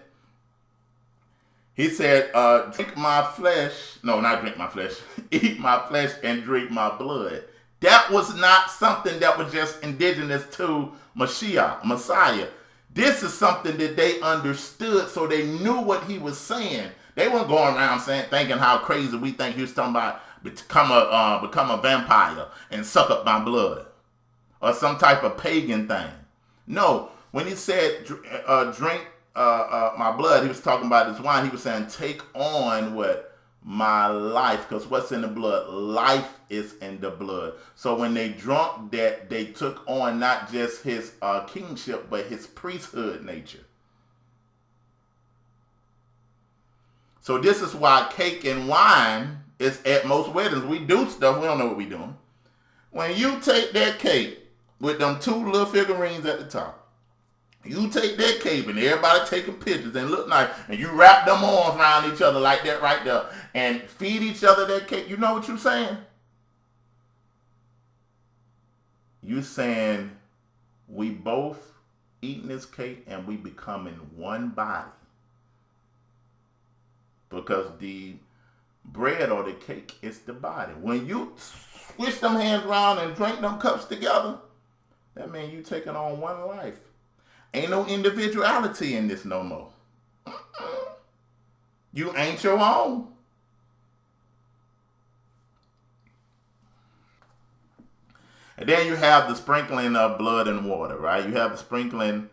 he said, drink my flesh. No, not drink my flesh. Eat my flesh and drink my blood. That was not something that was just indigenous to Messiah. This is something that they understood, so they knew what he was saying. They weren't going around thinking how crazy we think he was talking about become a vampire and suck up my blood or some type of pagan thing. No, when he said drink my blood, he was talking about his wine. He was saying take on what? My life, because what's in the blood? Life is in the blood. So when they drunk that, they took on not just his kingship, but his priesthood nature. So this is why cake and wine is at most weddings. We do stuff, we don't know what we're doing. When you take that cake with them two little figurines at the top, You take that cape and everybody taking pictures and look nice, and you wrap them arms around each other like that right there and feed each other that cake. You know what you're saying? You're saying we both eating this cake and we becoming one body. Because the bread or the cake is the body. When you switch them hands around and drink them cups together, that means you taking on one life. Ain't no individuality in this no more. You ain't your own. And then you have the sprinkling of blood and water, right? You have the sprinkling.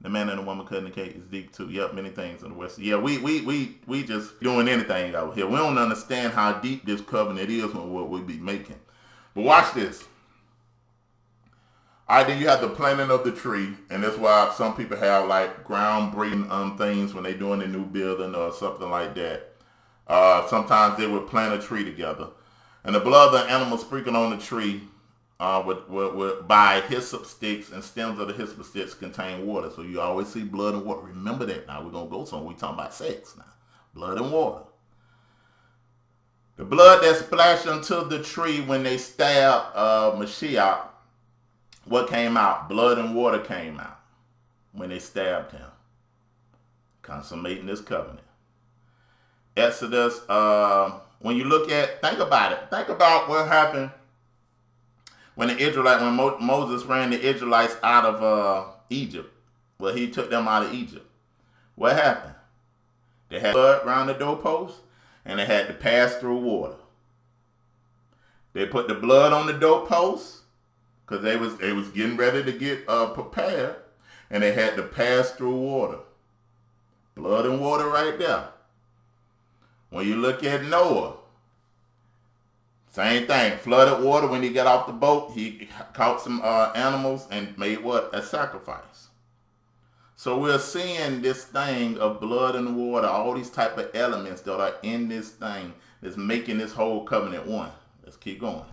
The man and the woman cutting the cake is deep too. Yep, many things in the West. Yeah, we just doing anything out here. We don't understand how deep this covenant is with what we be making. But watch this. All right, then you have the planting of the tree, and that's why some people have like groundbreaking things when they're doing a new building or something like that. Sometimes they would plant a tree together, and the blood of the animal sprinkled on the tree by hyssop sticks, and stems of the hyssop sticks contain water. So you always see blood and water. Remember that. Now we're gonna go somewhere. We talking about sex now. Blood and water. The blood that splashed onto the tree when they stabbed Mashiach. What came out? Blood and water came out when they stabbed him, consummating this covenant. Exodus, when you look at, think about what happened when Moses ran the Israelites out of Egypt. Well, he took them out of Egypt. What happened? They had blood around the doorpost, and they had to pass through water. They put the blood on the doorpost, because they was getting ready to get prepared, and they had to pass through water. Blood and water right there. When you look at Noah, same thing. Flooded water. When he got off the boat, he caught some animals and made what? A sacrifice. So we're seeing this thing of blood and water, all these type of elements that are in this thing that's making this whole covenant one. Let's keep going.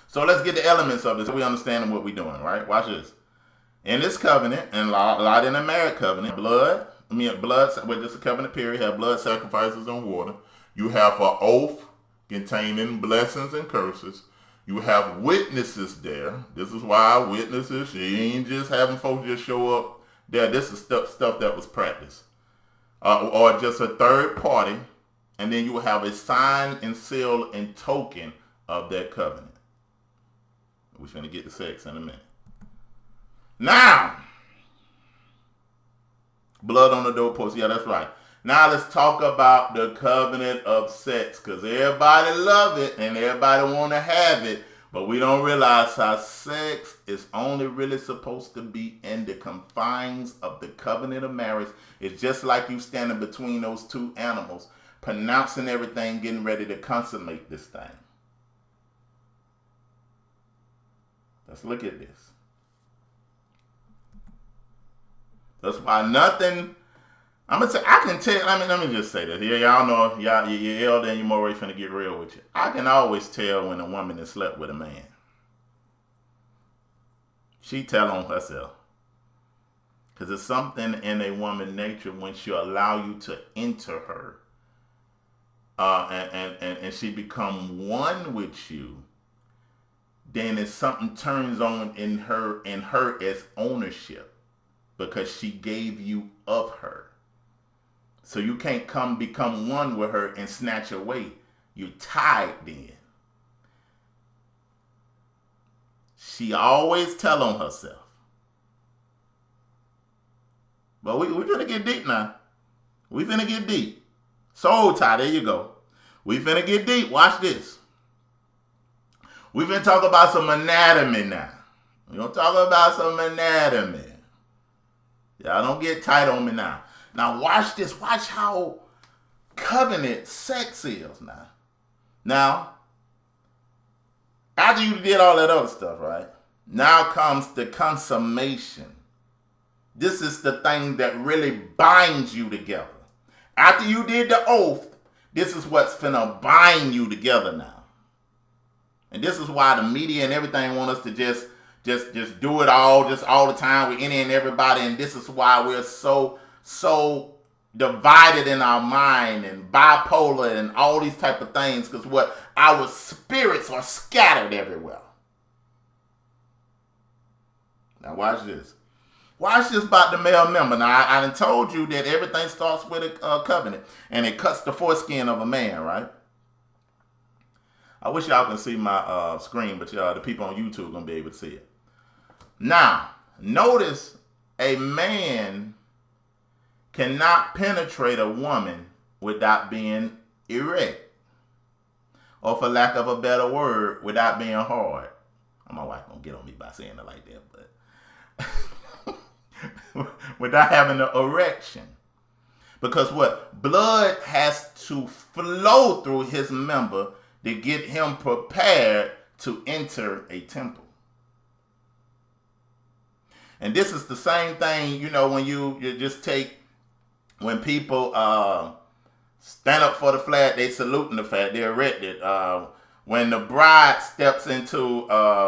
So let's get the elements of this so we understand what we're doing, right? Watch this. In this covenant, and a lot in the marriage covenant, blood, with just a covenant period, have blood sacrifices and water. You have an oath containing blessings and curses. You have witnesses there. This is why witnesses, she ain't just having folks just show up there. This is stuff that was practiced. Or just a third party. And then you will have a sign and seal and token of that covenant. We're going to get to sex in a minute. Now, blood on the doorpost. Yeah, that's right. Now let's talk about the covenant of sex, because everybody love it and everybody want to have it, but we don't realize how sex is only really supposed to be in the confines of the covenant of marriage. It's just like you standing between those two animals, pronouncing everything, getting ready to consummate this thing. Let's look at this. That's why nothing. I'm gonna say I can tell. Let me just say this. Yeah, y'all know, you're elder and you're more ready finna get real with you. I can always tell when a woman has slept with a man. She tell on herself, because it's something in a woman's nature when she allow you to enter her, and she become one with you. Then it's something turns on in her as ownership, because she gave you of her. So you can't become one with her and snatch away. You're tied then. She always tell on herself. But we finna get deep now. We finna get deep. Soul tie, there you go. We finna get deep. Watch this. We finna talk about some anatomy now. We're gonna talk about some anatomy. Y'all don't get tight on me now. Now watch this. Watch how covenant sex is now. Now, after you did all that other stuff, right? Now comes the consummation. This is the thing that really binds you together. After you did the oath, this is what's finna bind you together now. And this is why the media and everything want us to just just do it all, just all the time. We're in everybody, and this is why we're so divided in our mind and bipolar and all these type of things, because what our spirits are scattered everywhere. Now watch this. Watch this about the male member. Now I done told you that everything starts with a covenant, and it cuts the foreskin of a man, right? I wish y'all can see my screen, but the people on YouTube are gonna be able to see it. Now, notice a man cannot penetrate a woman without being erect. Or for lack of a better word, without being hard. My wife gonna get on me by saying it like that, but without having an erection. Because what? Blood has to flow through his member to get him prepared to enter a temple. And this is the same thing, when you just take, when people stand up for the flag, they saluting the flag, they're erected. When the bride steps into,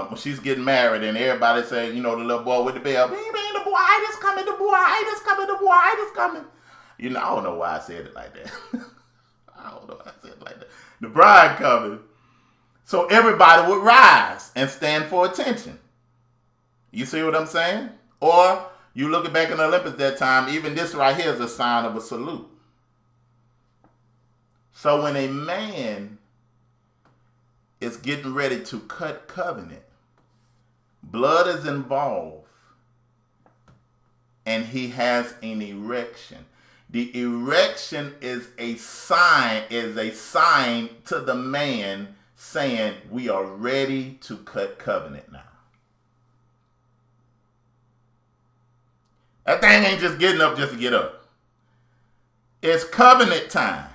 when she's getting married, and everybody say, the little boy with the bell, bing, bing, the bride is coming, the bride is coming, the bride is coming. I don't know why I said it like that. I don't know why I said it like that. The bride coming. So everybody would rise and stand for attention. You see what I'm saying? Or you look back in the Olympics that time, even this right here is a sign of a salute. So when a man is getting ready to cut covenant, blood is involved, and he has an erection. The erection is a sign to the man saying, we are ready to cut covenant now. That thing ain't just getting up just to get up. It's covenant time.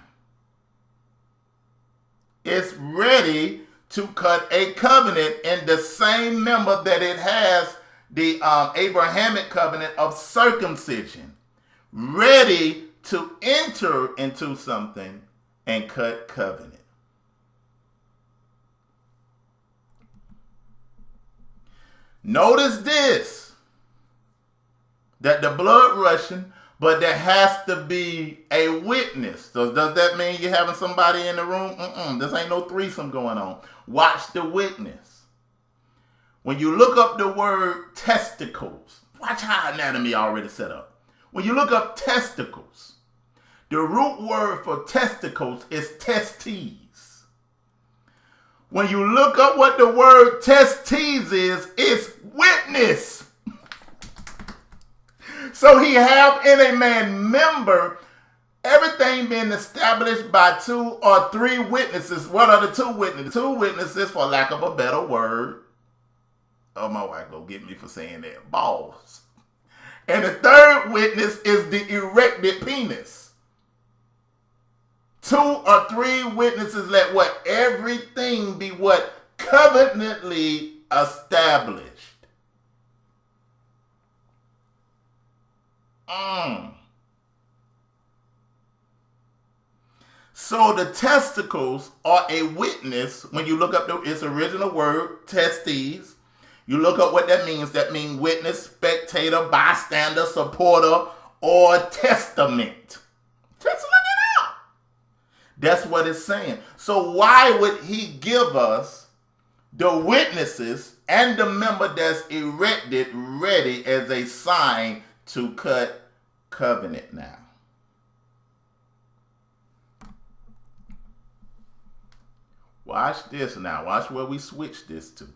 It's ready to cut a covenant in the same member that it has the Abrahamic covenant of circumcision. Ready to enter into something and cut covenant. Notice this, that the blood rushing, but there has to be a witness. So does that mean you're having somebody in the room? This ain't no threesome going on. Watch the witness. When you look up the word testicles, watch how anatomy already set up. When you look up testicles, the root word for testicles is testes. When you look up what the word testes is, it's witness. So he have in a man member everything being established by 2 or 3 witnesses. What are the 2 witnesses? 2 witnesses, for lack of a better word. Oh, my wife gonna get me for saying that. Balls. And the 3rd witness is the erected penis. 2 or 3 witnesses let what? Everything be what? Covenantly established. So the testicles are a witness. When you look up its original word, testes, you look up what that means. That means witness, spectator, bystander, supporter, or testament. Just look it up. That's what it's saying. So why would he give us the witnesses and the member that's erected ready as a sign to cut covenant now? Watch this now. Watch where we switch this to.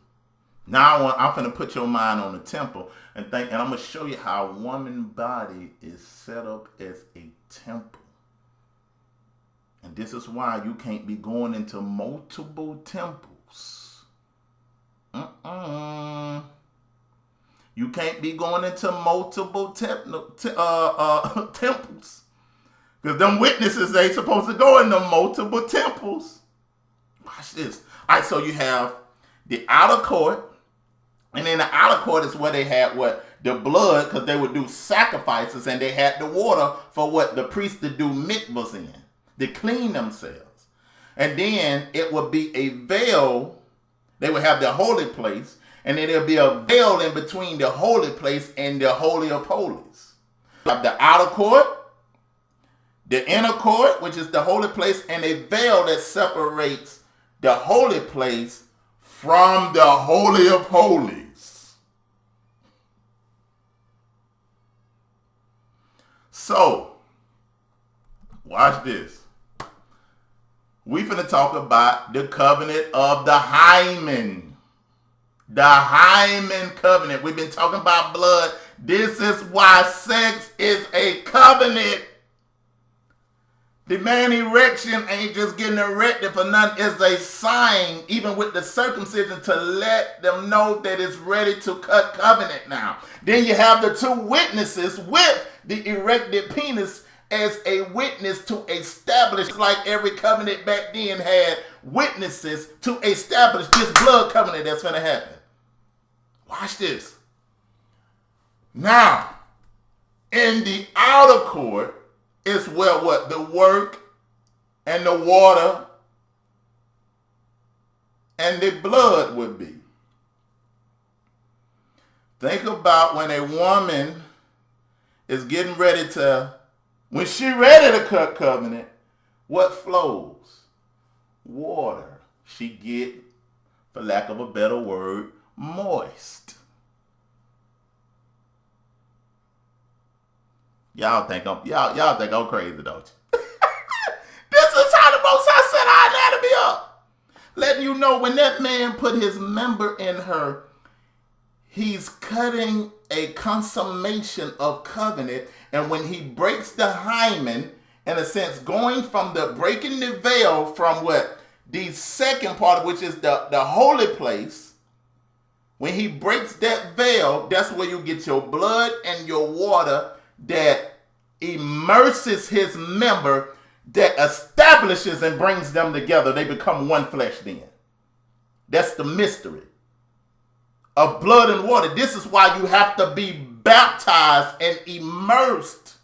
Now I'm going to put your mind on the temple and I'm going to show you how a woman's body is set up as a temple. And this is why you can't be going into multiple temples. You can't be going into multiple temples. Because them witnesses ain't supposed to go into multiple temples. Watch this. All right, so you have the outer court. And in the outer court is where they had what? The blood, because they would do sacrifices, and they had the water for what? The priests to do mikvahs in, to clean themselves. And then it would be a veil. They would have their holy place, And then there'll be a veil in between the holy place and the Holy of Holies. You have the outer court, the inner court, which is the holy place, and a veil that separates the holy place from the Holy of Holies. So, watch this. We finna talk about the covenant of the hymen. The hymen covenant. We've been talking about blood. This is why sex is a covenant. The man erection ain't just getting erected for nothing. It's a sign, even with the circumcision, to let them know that it's ready to cut covenant now. Then you have the two witnesses with the erected penis as a witness to establish, like every covenant back then had witnesses to establish this blood covenant that's going to happen. Watch this. Now, in the outer court is where what? The work and the water and the blood would be. Think about when a woman is getting ready to, when she ready to cut covenant, what flows? Water. She get, for lack of a better word, moist. Y'all think I'm crazy, don't you? This is how the Most High set our anatomy up. Letting you know when that man put his member in her, he's cutting a consummation of covenant. And when he breaks the hymen, in a sense, going from the breaking the veil from what? The second part, which is the holy place. When he breaks that veil, that's where you get your blood and your water that immerses his member, that establishes and brings them together. They become one flesh then. That's the mystery of blood and water. This is why you have to be baptized and immersed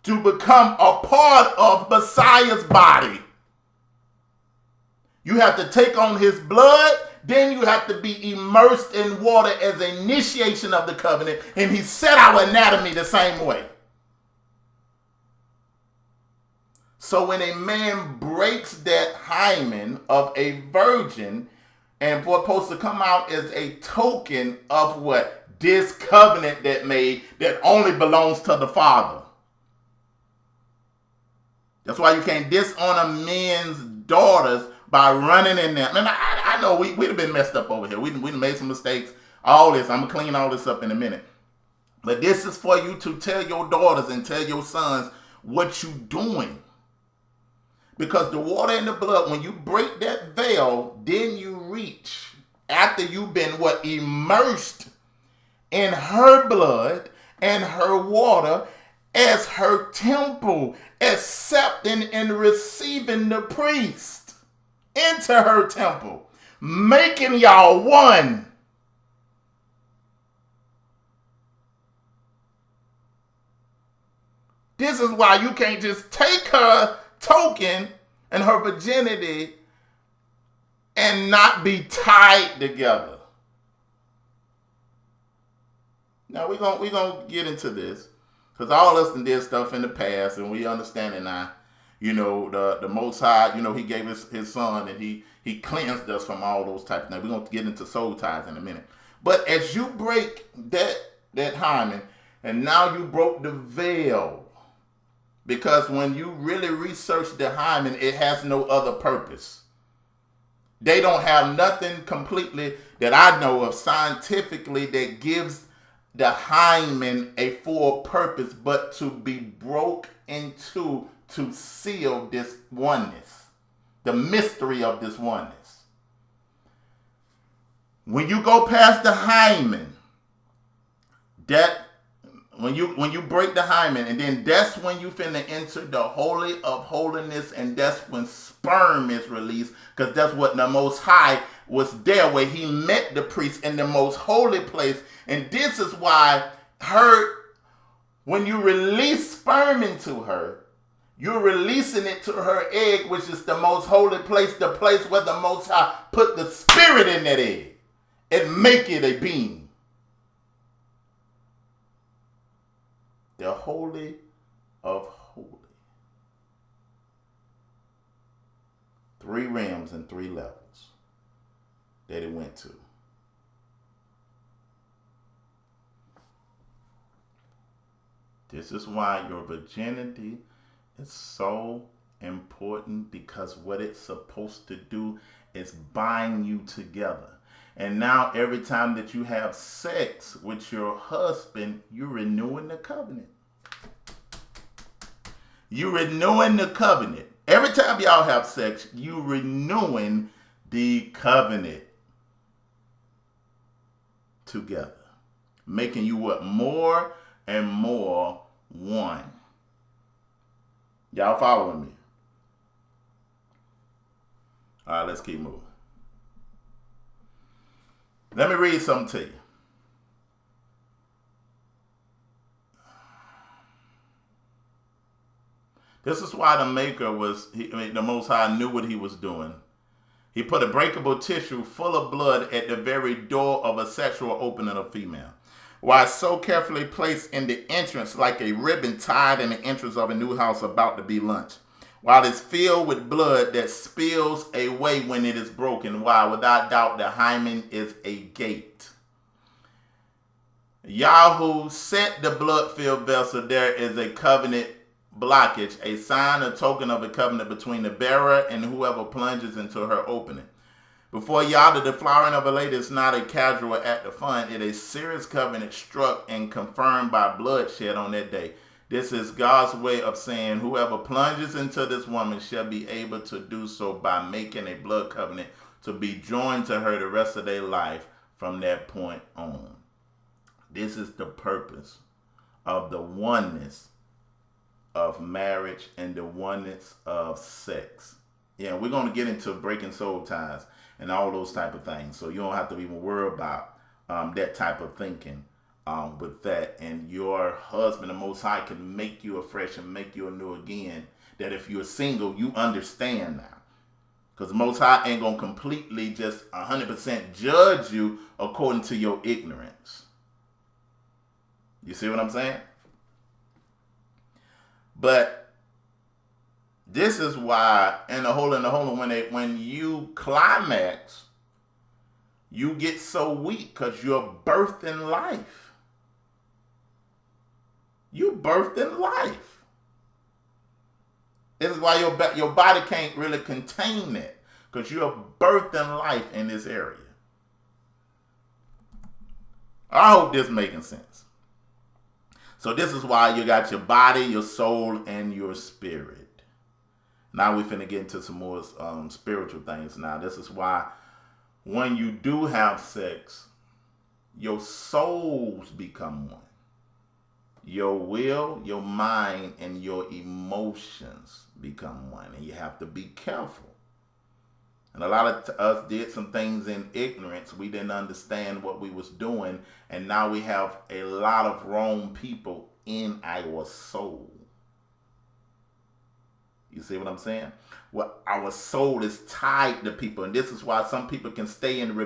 to become a part of Messiah's body. You have to take on his blood, then you have to be immersed in water as an initiation of the covenant, and he set our anatomy the same way. So when a man breaks that hymen of a virgin, and what's supposed to come out as a token of what? This covenant that only belongs to the Father. That's why you can't dishonor men's daughters by running in there. And I know we'd have been messed up over here. We'd made some mistakes. All this. I'm going to clean all this up in a minute. But this is for you to tell your daughters and tell your sons what you're doing. Because the water and the blood, when you break that veil, then you reach, after you've been what? Immersed in her blood and her water as her temple, accepting and receiving the priest into her temple, making y'all one. This is why you can't just take her token and her virginity and not be tied together. Now we're gonna get into this, because all of us did stuff in the past, and we understand it now. You know, the Most High, you know, he gave us his son, and he cleansed us from all those type of things. We're gonna get into soul ties in a minute. But as you break that hymen, and now you broke the veil. Because when you really research the hymen, it has no other purpose. They don't have nothing completely that I know of scientifically that gives the hymen a full purpose, but to be broke into to seal this oneness, the mystery of this oneness. When you go past the hymen, when you break the hymen, and then that's when you finna enter the Holy of Holiness, and that's when sperm is released, because that's what the Most High was there, where he met the priest in the most holy place. And this is why when you release sperm into her, you're releasing it to her egg, which is the most holy place, the place where the Most High put the spirit in that egg. and make it a being. The Holy of Holies. 3 realms and 3 levels that it went to. This is why your virginity is so important, because what it's supposed to do is bind you together. And now every time that you have sex with your husband, you're renewing the covenant. You're renewing the covenant. Every time y'all have sex, you're renewing the covenant together. Making you what? More and more one. Y'all following me? All right, let's keep moving. Let me read something to you. This is why the Maker the Most High knew what he was doing. He put a breakable tissue full of blood at the very door of a sexual opening of female. While so carefully placed in the entrance like a ribbon tied in the entrance of a new house about to be launched. While it's filled with blood that spills away when it is broken. While without doubt the hymen is a gate. Yahoo set the blood-filled vessel there is a covenant blockage, a sign or token of a covenant between the bearer and whoever plunges into her opening. Before Yah, the flowering of a lady is not a casual act of fun. It is a serious covenant struck and confirmed by bloodshed on that day. This is God's way of saying whoever plunges into this woman shall be able to do so by making a blood covenant to be joined to her the rest of their life from that point on. This is the purpose of the oneness of marriage and the oneness of sex. Yeah, we're going to get into breaking soul ties and all those type of things. So you don't have to even worry about that type of thinking with that. And your husband, the Most High, can make you afresh and make you anew again. That if you're single, you understand now. Because the Most High ain't going to completely just 100% judge you according to your ignorance. You see what I'm saying? But this is why in the Holy when you climax, you get so weak because you're birthing life. You birthed in life. This is why your body can't really contain it, because you're birthing life in this area. I hope this making sense. So this is why you got your body, your soul, and your spirit. Now we finna get into some more spiritual things now. This is why when you do have sex, your souls become one. Your will, your mind, and your emotions become one. And you have to be careful. And a lot of us did some things in ignorance. We didn't understand what we was doing. And now we have a lot of wrong people in our soul. You see what I'm saying? Well, our soul is tied to people. And this is why some people can stay in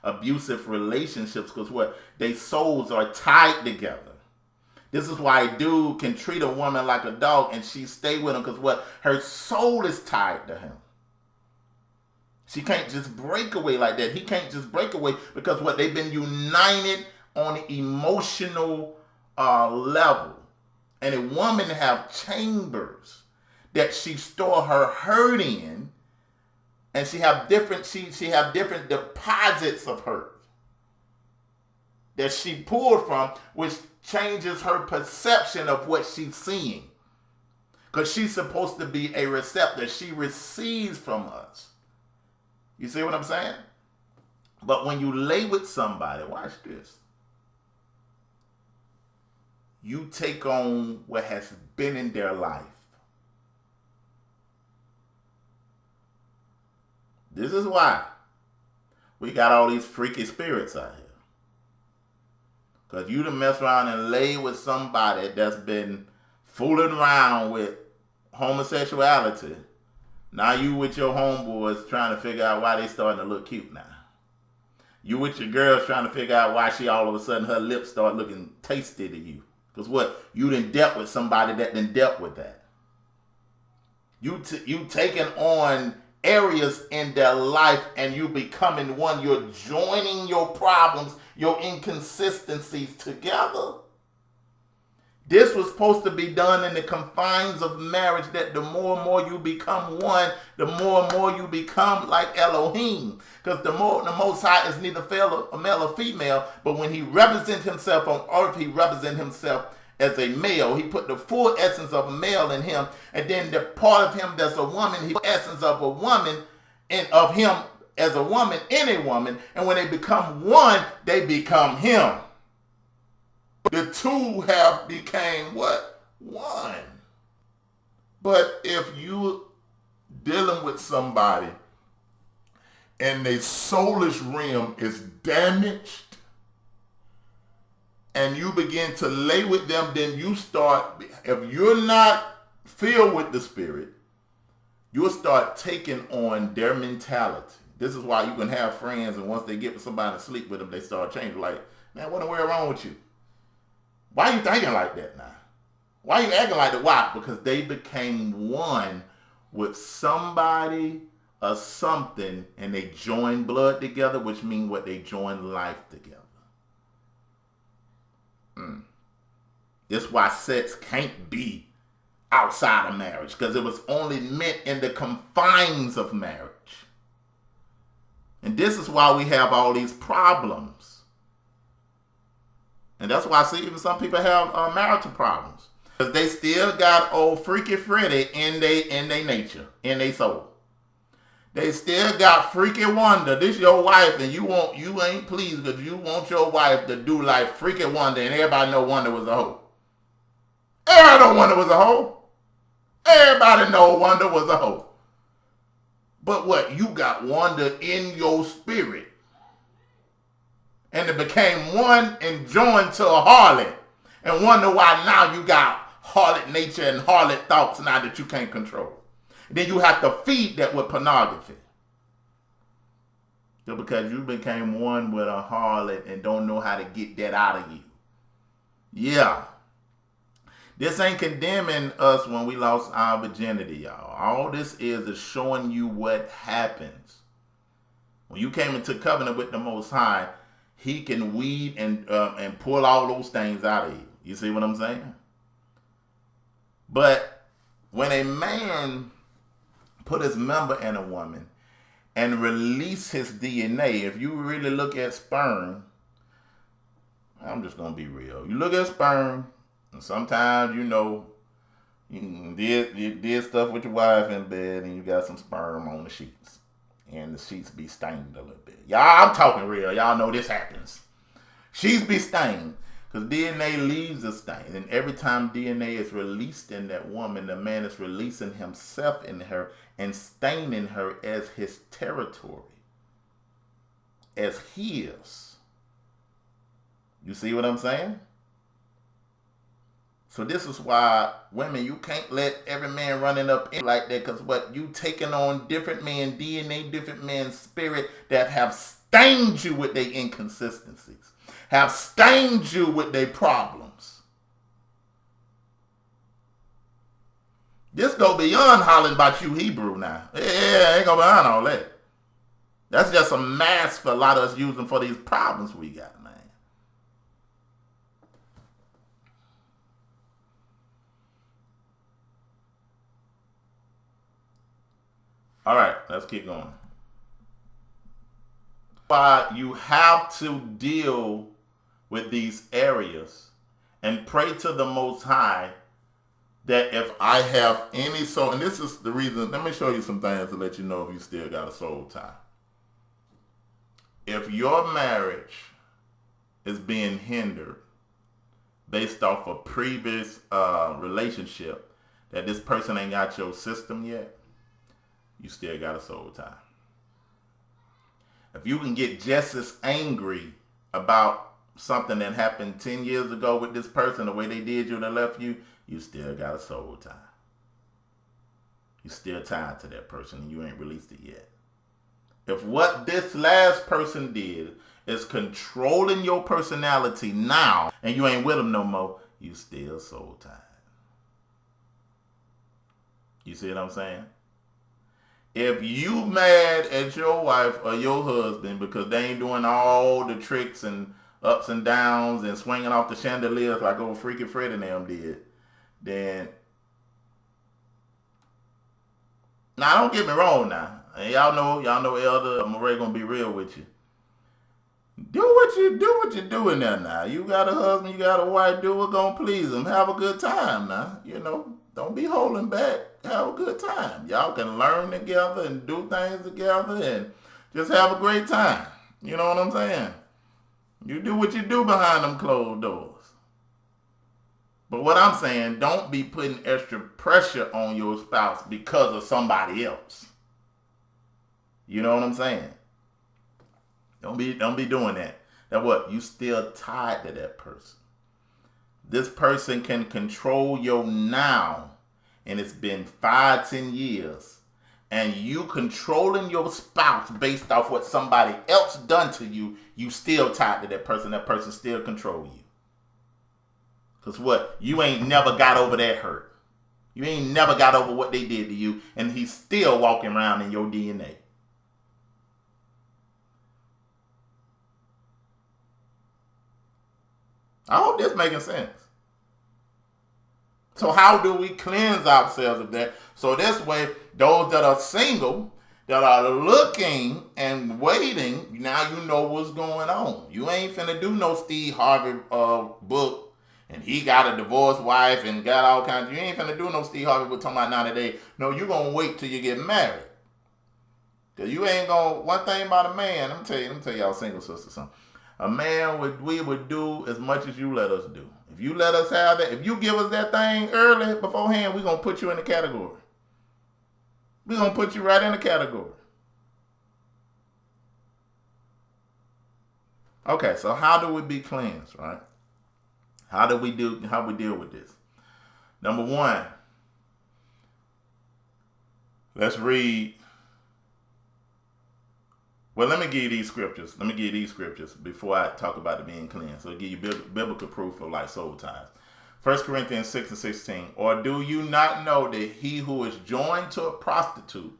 abusive relationships, because what? Their souls are tied together. This is why a dude can treat a woman like a dog and she stay with him, because what? Her soul is tied to him. She can't just break away like that. He can't just break away, because what? They've been united on an emotional level. And a woman have chambers that she store her hurt in, and she have different deposits of hurt that she pulled from, which changes her perception of what she's seeing. Because she's supposed to be a receptor. She receives from us. You see what I'm saying? But when you lay with somebody, watch this. You take on what has been in their life. This is why we got all these freaky spirits out here. Because you done mess around and lay with somebody that's been fooling around with homosexuality. Now you with your homeboys trying to figure out why they starting to look cute now. You with your girls trying to figure out why she all of a sudden her lips start looking tasty to you. Because what? You done dealt with somebody that done dealt with that. You taking on areas in their life and you becoming one. You're joining your problems, your inconsistencies together. This was supposed to be done in the confines of marriage, that the more and more you become one, the more and more you become like Elohim. Because the Most High is neither a male or female, but when he represents himself on earth, he represents himself as a male. He put the full essence of a male in him, and then the part of him that's a woman, he put the essence of a woman and of him as a woman in a woman, and when they become one, they become him. The two have became what? One. But if you dealing with somebody and their soulish realm is damaged and you begin to lay with them, then you start, if you're not filled with the Spirit, you'll start taking on their mentality. This is why you can have friends, and once they get with somebody to sleep with them, they start changing. Like, man, what the world wrong with you? Why are you thinking like that now? Why are you acting like that? Why? Because they became one with somebody or something, and they joined blood together, which means what? They joined life together. That's why sex can't be outside of marriage, because it was only meant in the confines of marriage. And this is why we have all these problems. And that's why I see even some people have marital problems. Because they still got old Freaky Freddy in their nature, in their soul. They still got Freaky Wonder. This your wife, and you ain't pleased because you want your wife to do like Freaky Wonder, and everybody know Wonder was a hoe. Everybody know Wonder was a hoe. Everybody know Wonder was a hoe. But what? You got Wonder in your spirit. And it became one and joined to a harlot. And wonder why now you got harlot nature and harlot thoughts now that you can't control. And then you have to feed that with pornography. So because you became one with a harlot and don't know how to get that out of you. Yeah. This ain't condemning us when we lost our virginity, y'all. All this is showing you what happens. When you came into covenant with the Most High, he can weed and pull all those things out of you. You see what I'm saying? But when a man put his member in a woman and release his DNA, if you really look at sperm, I'm just going to be real. You look at sperm, and sometimes, you did stuff with your wife in bed and you got some sperm on the sheets. And the sheets be stained a little bit. Y'all, I'm talking real. Y'all know this happens. Sheets be stained because DNA leaves a stain. And every time DNA is released in that woman, the man is releasing himself in her and staining her as his territory, as his. You see what I'm saying? So this is why women, you can't let every man running up in like that, because what? You taking on different men DNA, different men's spirit that have stained you with their inconsistencies, have stained you with their problems. This go beyond hollering about you Hebrew now. Yeah, ain't go beyond all that. That's just a mask for a lot of us using for these problems we got, man. All right, let's keep going. Why you have to deal with these areas and pray to the Most High that if I have any soul, and this is the reason, let me show you some things to let you know if you still got a soul tie. If your marriage is being hindered based off a previous relationship that this person ain't got your system yet, you still got a soul tie. If you can get just as angry about something that happened 10 years ago with this person, the way they did you and left you, you still got a soul tie. You still tied to that person and you ain't released it yet. If what this last person did is controlling your personality now, and you ain't with them no more, you still soul tied. You see what I'm saying? If you mad at your wife or your husband because they ain't doing all the tricks and ups and downs and swinging off the chandeliers like old Freaky Fred and them did, then now don't get me wrong now. And y'all know Elder Murray gonna be real with you. Do what you doing there now. You got a husband, you got a wife, do what's gonna please them. Have a good time now. Don't be holding back. Have a good time. Y'all can learn together and do things together and just have a great time. You know what I'm saying? You do what you do behind them closed doors. But what I'm saying, don't be putting extra pressure on your spouse because of somebody else. You know what I'm saying? Don't be doing that. That what? You still tied to that person. This person can control your now, and it's been 5-10 years, and you controlling your spouse based off what somebody else done to you, you still tied to that person still control you. Because what? You ain't never got over that hurt. You ain't never got over what they did to you, and he's still walking around in your DNA. I hope this making sense. So how do we cleanse ourselves of that? So this way, those that are single, that are looking and waiting, now you know what's going on. You ain't finna do no Steve Harvey book, and he got a divorced wife and got all kinds of, you ain't finna do no Steve Harvey book talking about 90 days. No, you gonna wait till you get married. Cause you ain't gonna, one thing about a man, let me tell y'all single sisters something. A man we would do as much as you let us do. If you let us have that, if you give us that thing early beforehand, we're going to put you in the category. We're going to put you right in the category. Okay, so how do we be cleansed, right? How we deal with this? Number one, let's read. Well, let me give you these scriptures. Before I talk about the being cleansed. So I'll give you biblical proof of like soul ties. 1 Corinthians 6:16. Or do you not know that he who is joined to a prostitute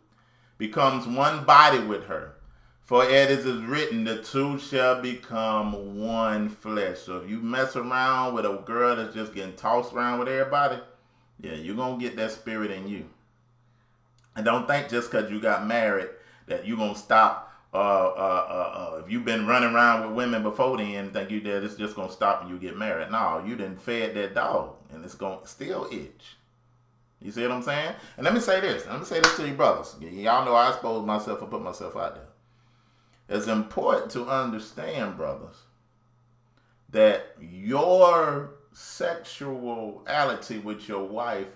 becomes one body with her? For it is written, the two shall become one flesh. So if you mess around with a girl that's just getting tossed around with everybody, yeah, you're going to get that spirit in you. And don't think just because you got married that you're going to stop. If you've been running around with women before then, think you that it's just gonna stop when you get married. No, you done fed that dog, and it's gonna still itch. You see what I'm saying? And let me say this to you brothers. Y'all know I expose myself and put myself out there. It's important to understand, brothers, that your sexuality with your wife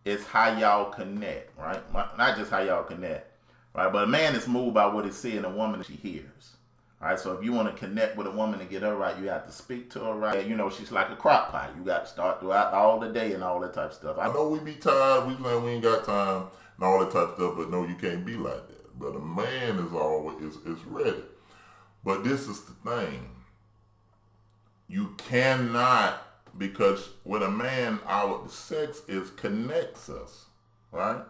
is how y'all connect, right? Not just how y'all connect. Right, but a man is moved by what he sees and a woman she hears. All right, so if you want to connect with a woman and get her right, you have to speak to her right. You know, she's like a crock pot. You got to start throughout all the day and all that type of stuff. I know we be tired, we ain't got time and all that type of stuff, but no, you can't be like that. But a man is always is ready. But this is the thing. You cannot, because with a man, our sex connects us, right?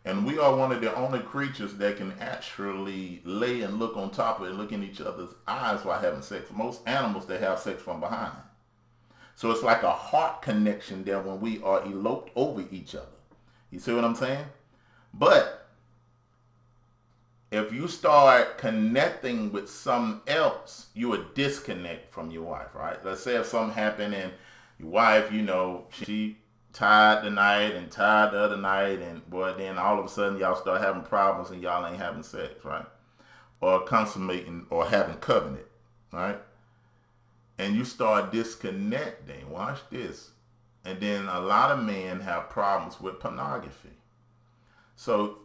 And we are one of the only creatures that can actually lay and look on top of it and look in each other's eyes while having sex. Most animals, they have sex from behind. So it's like a heart connection there when we are eloped over each other. You see what I'm saying? But if you start connecting with something else, you would disconnect from your wife, right? Let's say if something happened and your wife, she tired tonight and tired the other night, and boy, then all of a sudden y'all start having problems and y'all ain't having sex, right? Or consummating or having covenant, right? And you start disconnecting. Watch this. And then a lot of men have problems with pornography. So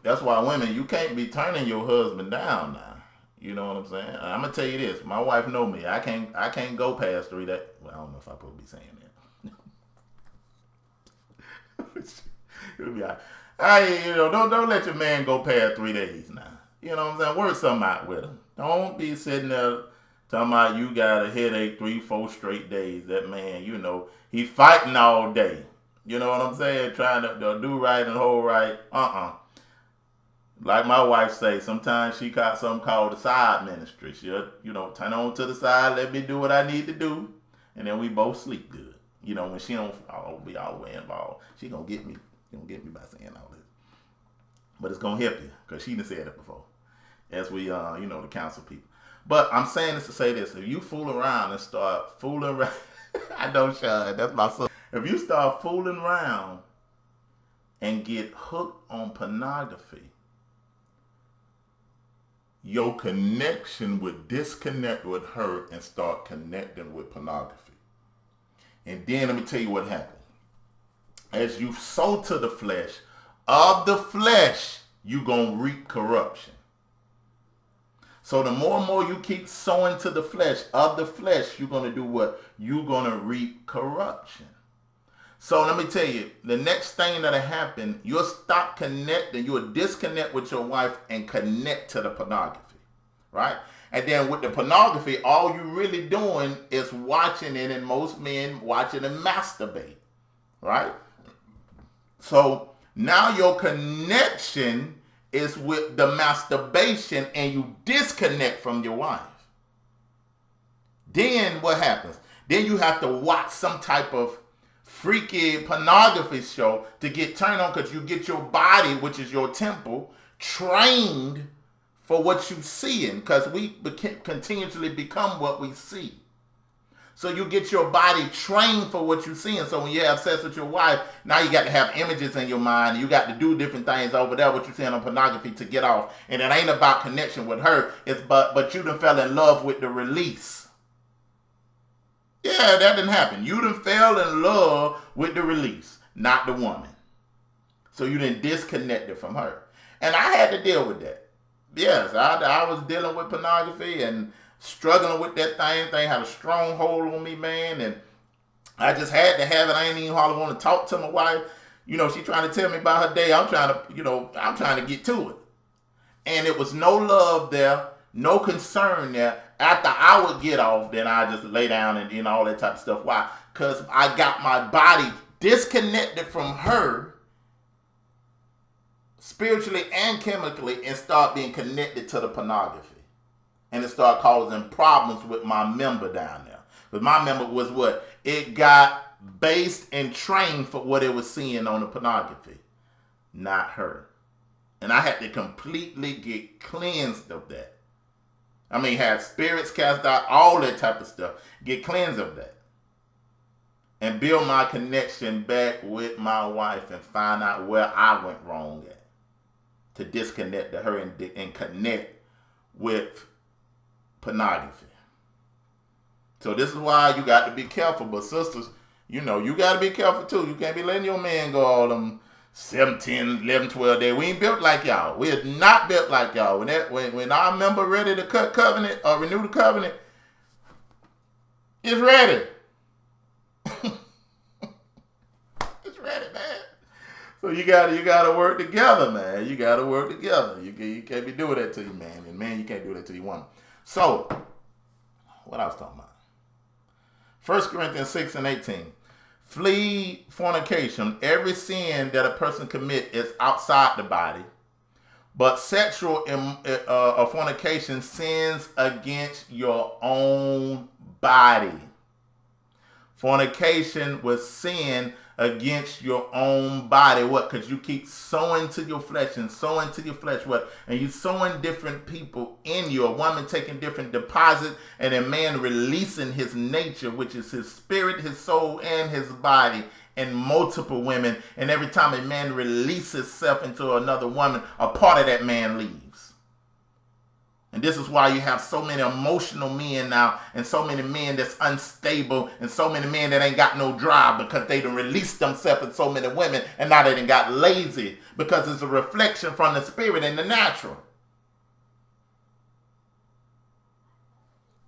that's why women, you can't be turning your husband down now. You know what I'm saying? I'm gonna tell you this. My wife know me. I can't go past 3 days. Well, I don't know if I'm supposed to be saying that. It'll be all right. Don't let your man go past 3 days now. You know what I'm saying? Work something out with him. Don't be sitting there Talking about you got a headache 3-4 straight days. That man, he fighting all day. You know what I'm saying? Trying to do right and hold right. Like my wife say, sometimes she got something called the side ministry. She'll, turn on to the side, let me do what I need to do, and then we both sleep good. When she don't be all the way involved, she gonna get me. She gonna get me by saying all this. But it's gonna help you, because she done said it before. As we, the counsel people. But I'm saying this to say this. If you fool around and start fooling around, I know, Sean, that's my son. If you start fooling around and get hooked on pornography, your connection would disconnect with her and start connecting with pornography. And then let me tell you what happened. As you sow to the flesh, of the flesh, you're going to reap corruption. So the more and more you keep sowing to the flesh, of the flesh, you're going to do what? You're going to reap corruption. So let me tell you, the next thing that'll happen, you'll stop connecting, you'll disconnect with your wife and connect to the pornography, right? And then with the pornography, all you're really doing is watching it, and most men watching and masturbate, right? So now your connection is with the masturbation, and you disconnect from your wife. Then what happens? Then you have to watch some type of freaky pornography show to get turned on, because you get your body, which is your temple, trained for what you seeing, because we continuously become what we see. So you get your body trained for what you're seeing. So when you have sex with your wife, now you got to have images in your mind. You got to do different things over there, what you're seeing on pornography, to get off. And it ain't about connection with her. But you done fell in love with the release. Yeah, that didn't happen. You done fell in love with the release, not the woman. So you done disconnected from her. And I had to deal with that. Yes, I was dealing with pornography and struggling with that thing had a strong hold on me, man, and I just had to have it. I ain't even hardly want to talk to my wife. She trying to tell me about her day. I'm trying to get to it. And it was no love there, no concern there. After I would get off, then I just lay down and all that type of stuff. Why? Because I got my body disconnected from her spiritually and chemically, and start being connected to the pornography. And it started causing problems with my member down there. But my member was what? It got based and trained for what it was seeing on the pornography, not her. And I had to completely get cleansed of that. I mean, have spirits cast out, all that type of stuff. Get cleansed of that. And build my connection back with my wife and find out where I went wrong at. To disconnect to her and connect with pornography. So this is why you got to be careful. But sisters, you got to be careful too. You can't be letting your man go all them 7, 10, 11, 12 days. We ain't built like y'all. We are not built like y'all. When our member ready to cut covenant or renew the covenant, it's ready. It's ready, man. So you gotta work together, man. You gotta work together. You can't be doing that to your man, and man, you can't do that to your woman. So, what I was talking about? 1 Corinthians 6:18. Flee fornication. Every sin that a person commits is outside the body, but sexual fornication sins against your own body. Fornication was sin against your own body. What? Because you keep sowing to your flesh and sowing to your flesh. What? And you sowing different people in you. A woman taking different deposits, and a man releasing his nature, which is his spirit, his soul, and his body, and multiple women. And every time a man releases himself into another woman, a part of that man leaves. And this is why you have so many emotional men now, and so many men that's unstable, and so many men that ain't got no drive, because they done released themselves in so many women, and now they done got lazy, because it's a reflection from the spirit and the natural.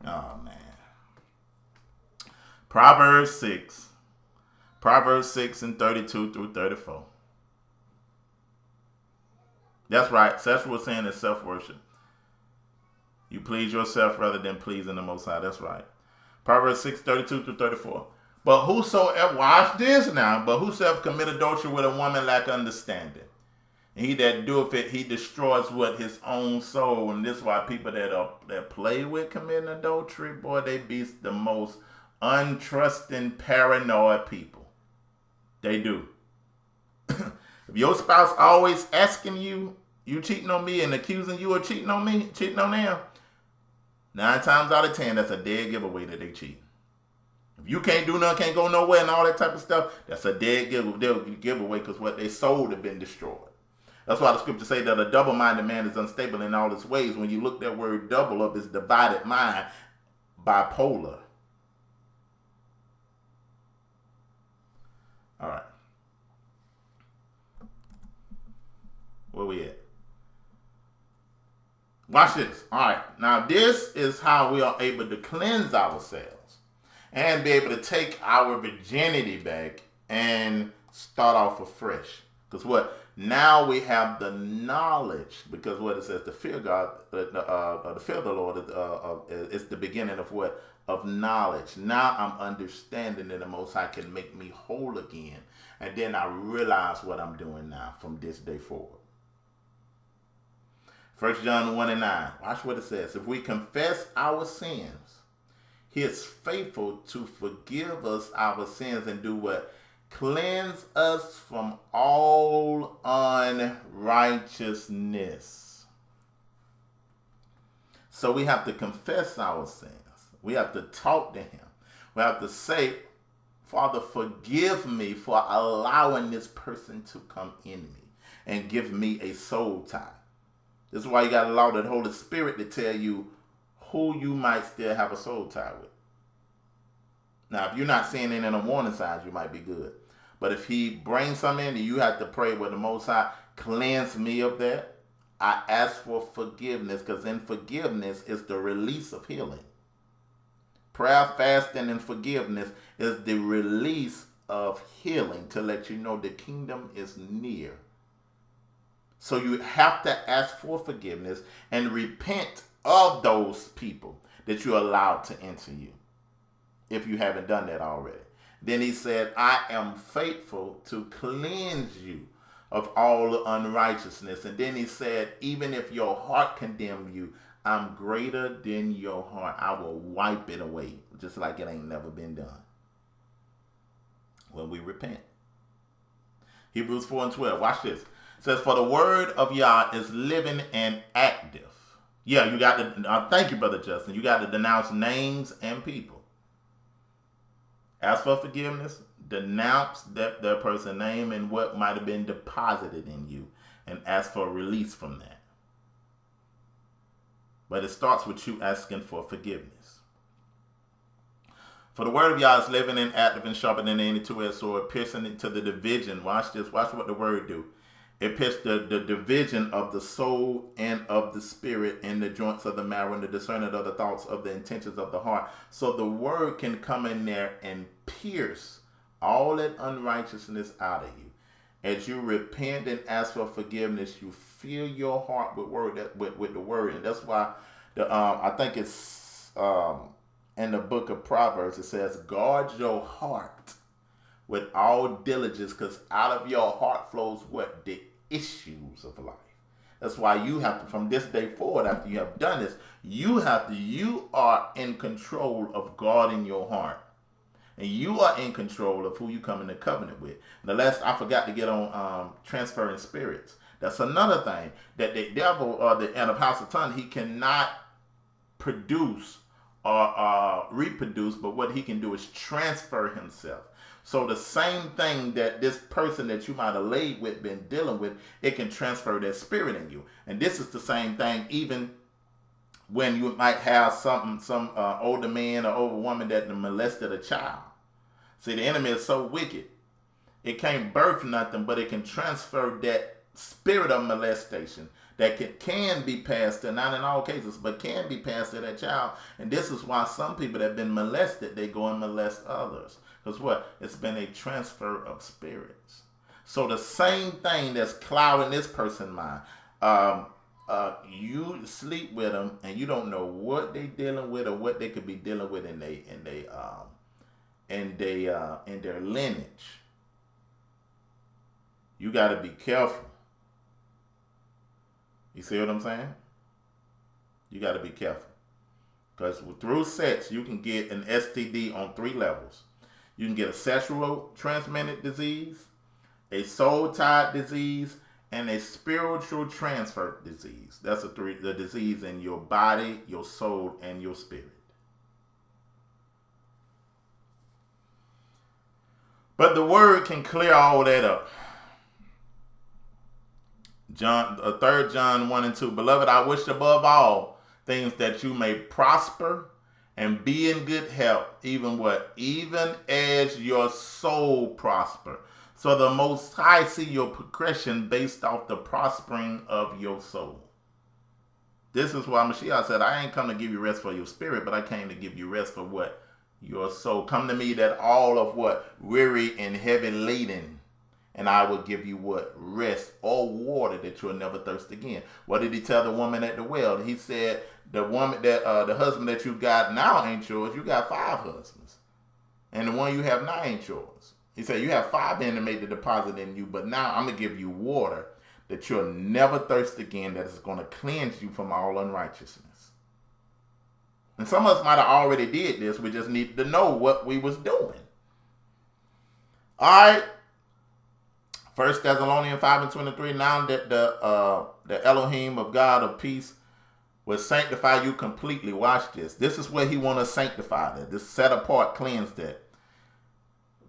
Oh, man. Proverbs 6 and 32 through 34. That's right. Sexual sin is self-worship. You please yourself rather than pleasing the Most High. That's right. Proverbs 6:32-34. But whosoever, watch this now, but whosoever commit adultery with a woman lack understanding. And he that doeth it, he destroys what his own soul. And this is why people that play with committing adultery, boy, they be the most untrusting, paranoid people. They do. If your spouse always asking you, you cheating on me and accusing you of cheating on me, cheating on them, 9 times out of 10, that's a dead giveaway that they cheat. If you can't do nothing, can't go nowhere and all that type of stuff, that's a dead giveaway because what they sold have been destroyed. That's why the scripture say that a double-minded man is unstable in all his ways. When you look that word double up, it's divided mind, bipolar. All right. Where we at? Watch this. All right. Now, this is how we are able to cleanse ourselves and be able to take our virginity back and start off afresh. Because what? Now we have the knowledge. Because what it says, the fear of God, the fear of the Lord is the beginning of what? Of knowledge. Now I'm understanding that the Most High can make me whole again. And then I realize what I'm doing now from this day forward. 1 John 1:9. Watch what it says. If we confess our sins, he is faithful to forgive us our sins and do what? Cleanse us from all unrighteousness. So we have to confess our sins. We have to talk to him. We have to say, Father, forgive me for allowing this person to come in me and give me a soul tie. This is why you got to allow the Holy Spirit to tell you who you might still have a soul tie with. Now, if you're not seeing it in the warning signs, you might be good. But if he brings something in, you have to pray with the Most High, cleanse me of that. I ask for forgiveness, because in forgiveness is the release of healing. Prayer, fasting, and forgiveness is the release of healing to let you know the kingdom is near. So you have to ask for forgiveness and repent of those people that you allowed to enter you, if you haven't done that already. Then he said, I am faithful to cleanse you of all unrighteousness. And then he said, even if your heart condemn you, I'm greater than your heart. I will wipe it away, just like it ain't never been done. When we repent. Hebrews 4:12. Watch this. It says, for the word of Yah is living and active. Yeah, you got to, thank you, Brother Justin. You got to denounce names and people. Ask for forgiveness, denounce that person's name and what might have been deposited in you, and ask for release from that. But it starts with you asking for forgiveness. For the word of Yah is living and active and sharper than any two-edged sword, piercing into the division. Watch this. Watch what the word do. It pierced the division of the soul and of the spirit and the joints of the marrow and the discerning of the thoughts of the intentions of the heart. So the word can come in there and pierce all that unrighteousness out of you. As you repent and ask for forgiveness, you fill your heart with the word. And that's why I think it's in the book of Proverbs, it says, guard your heart with all diligence, because out of your heart flows what? The issues of life. That's why you have to, from this day forward, after you have done this, you are in control of guarding your heart. And you are in control of who you come into covenant with. And the last, I forgot to get on transferring spirits. That's another thing, that the devil or the Anabhasatan, he cannot produce or reproduce, but what he can do is transfer himself. So the same thing that this person that you might have laid with, been dealing with, it can transfer that spirit in you. And this is the same thing even when you might have some older man or older woman that molested a child. See, the enemy is so wicked. It can't birth nothing, but it can transfer that spirit of molestation that can be passed to, not in all cases, but can be passed to that child. And this is why some people that have been molested, they go and molest others. Because what? It's been a transfer of spirits. So the same thing that's clouding this person's mind, you sleep with them and you don't know what they dealing with or what they could be dealing with in their lineage. You got to be careful. You see what I'm saying? You got to be careful. Because through sex, you can get an STD on 3 levels. You can get a sexual transmitted disease, a soul-tied disease, and a spiritual transfer disease. That's the disease in your body, your soul, and your spirit. But the word can clear all that up. 3 John 1 and 2. Beloved, I wish above all things that you may prosper and be in good health, even as your soul prosper. So the Most High see your progression based off the prospering of your soul. This is why Mashiach said, I ain't come to give you rest for your spirit, but I came to give you rest for what? Your soul. Come to me that all of what? Weary and heavy laden, and I will give you what? Rest or water that you'll never thirst again. What did he tell the woman at the well? He said, the husband that you got now ain't yours. You got 5 husbands. And the one you have now ain't yours. He said, you have 5 men that made the deposit in you, but now I'm going to give you water that you'll never thirst again, that is going to cleanse you from all unrighteousness. And some of us might have already did this. We just needed to know what we was doing. All right. 1 Thessalonians 5 and 23. Now that the Elohim of God of peace will sanctify you completely. Watch this. This is where he want to sanctify that. This set apart, cleanse that.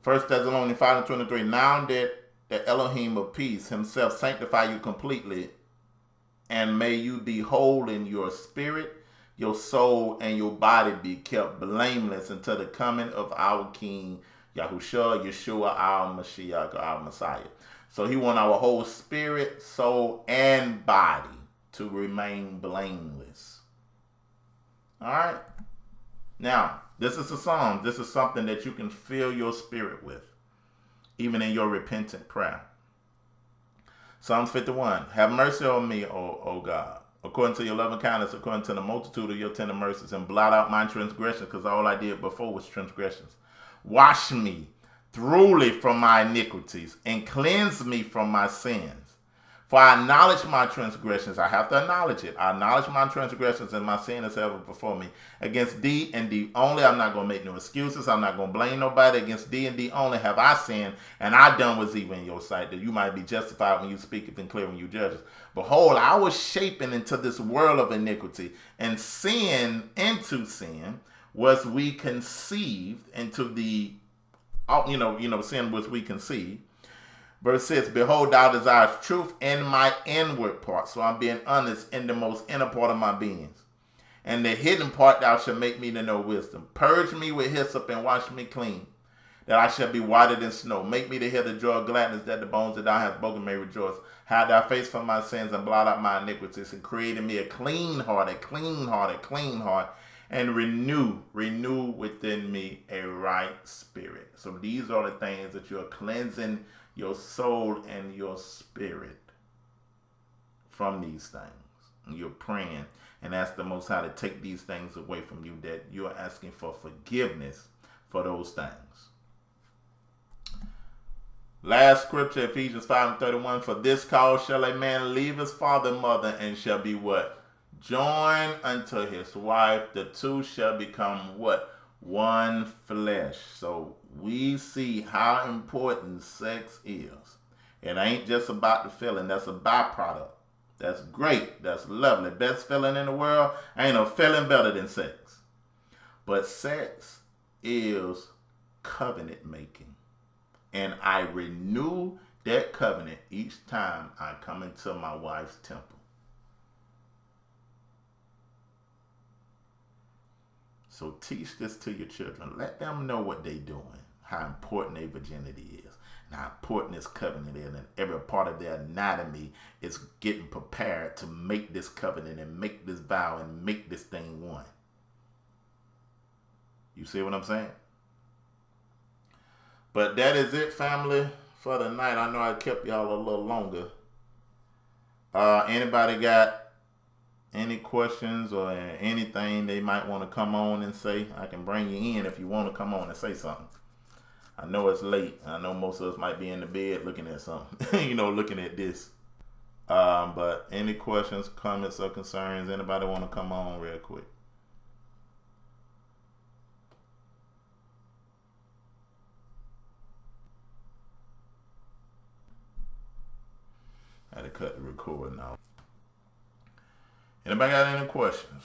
1 Thessalonians 5 and 23. Now that the Elohim of peace himself sanctify you completely, and may you be whole in your spirit, your soul, and your body be kept blameless until the coming of our King, Yahushua, Yeshua, our Mashiach, our Messiah. So he want our whole spirit, soul, and body to remain blameless. All right? Now, this is a psalm. This is something that you can fill your spirit with, even in your repentant prayer. Psalms 51. Have mercy on me, O God, according to your loving kindness, according to the multitude of your tender mercies, and blot out my transgressions, because all I did before was transgressions. Wash me thoroughly from my iniquities, and cleanse me from my sins. For I acknowledge my transgressions. I have to acknowledge it. I acknowledge my transgressions, and my sin is ever before me. Against thee and thee only, I'm not going to make no excuses. I'm not going to blame nobody. Against thee and thee only have I sinned, and I done what's evil in your sight, that you might be justified when you speak and clear when you judge us. Behold, I was shapen into this world of iniquity, and into sin was we conceived, into the, sin was we conceived. Verse 6, behold, thou desirest truth in my inward part. So I'm being honest in the most inner part of my beings. And the hidden part thou shalt make me to know wisdom. Purge me with hyssop and wash me clean, that I shall be whiter than snow. Make me to hear the joy of gladness, that the bones that thou hast broken may rejoice. Hide thy face from my sins and blot out my iniquities, and create in me a clean heart, and renew within me a right spirit. So these are the things that you're cleansing your soul and your spirit from these things. And you're praying and ask the Most High to take these things away from you, that you're asking for forgiveness for those things. Last scripture, Ephesians 5 and 31. For this cause shall a man leave his father and mother, and shall be what? Joined unto his wife. The two shall become what? One flesh. So we see how important sex is. It ain't just about the feeling. That's a byproduct. That's great. That's lovely. Best feeling in the world. Ain't no feeling better than sex. But sex is covenant making. And I renew that covenant each time I come into my wife's temple. So teach this to your children. Let them know what they're doing, how important their virginity is, and how important this covenant is, and every part of their anatomy is getting prepared to make this covenant and make this vow and make this thing one. You see what I'm saying? But that is it, family, for the night. I know I kept y'all a little longer. Anybody got any questions or anything they might want to come on and say, I can bring you in if you want to come on and say something. I know it's late. I know most of us might be in the bed looking at something, looking at this. But any questions, comments, or concerns? Anybody want to come on real quick? I had to cut the recording out. Anybody got any questions?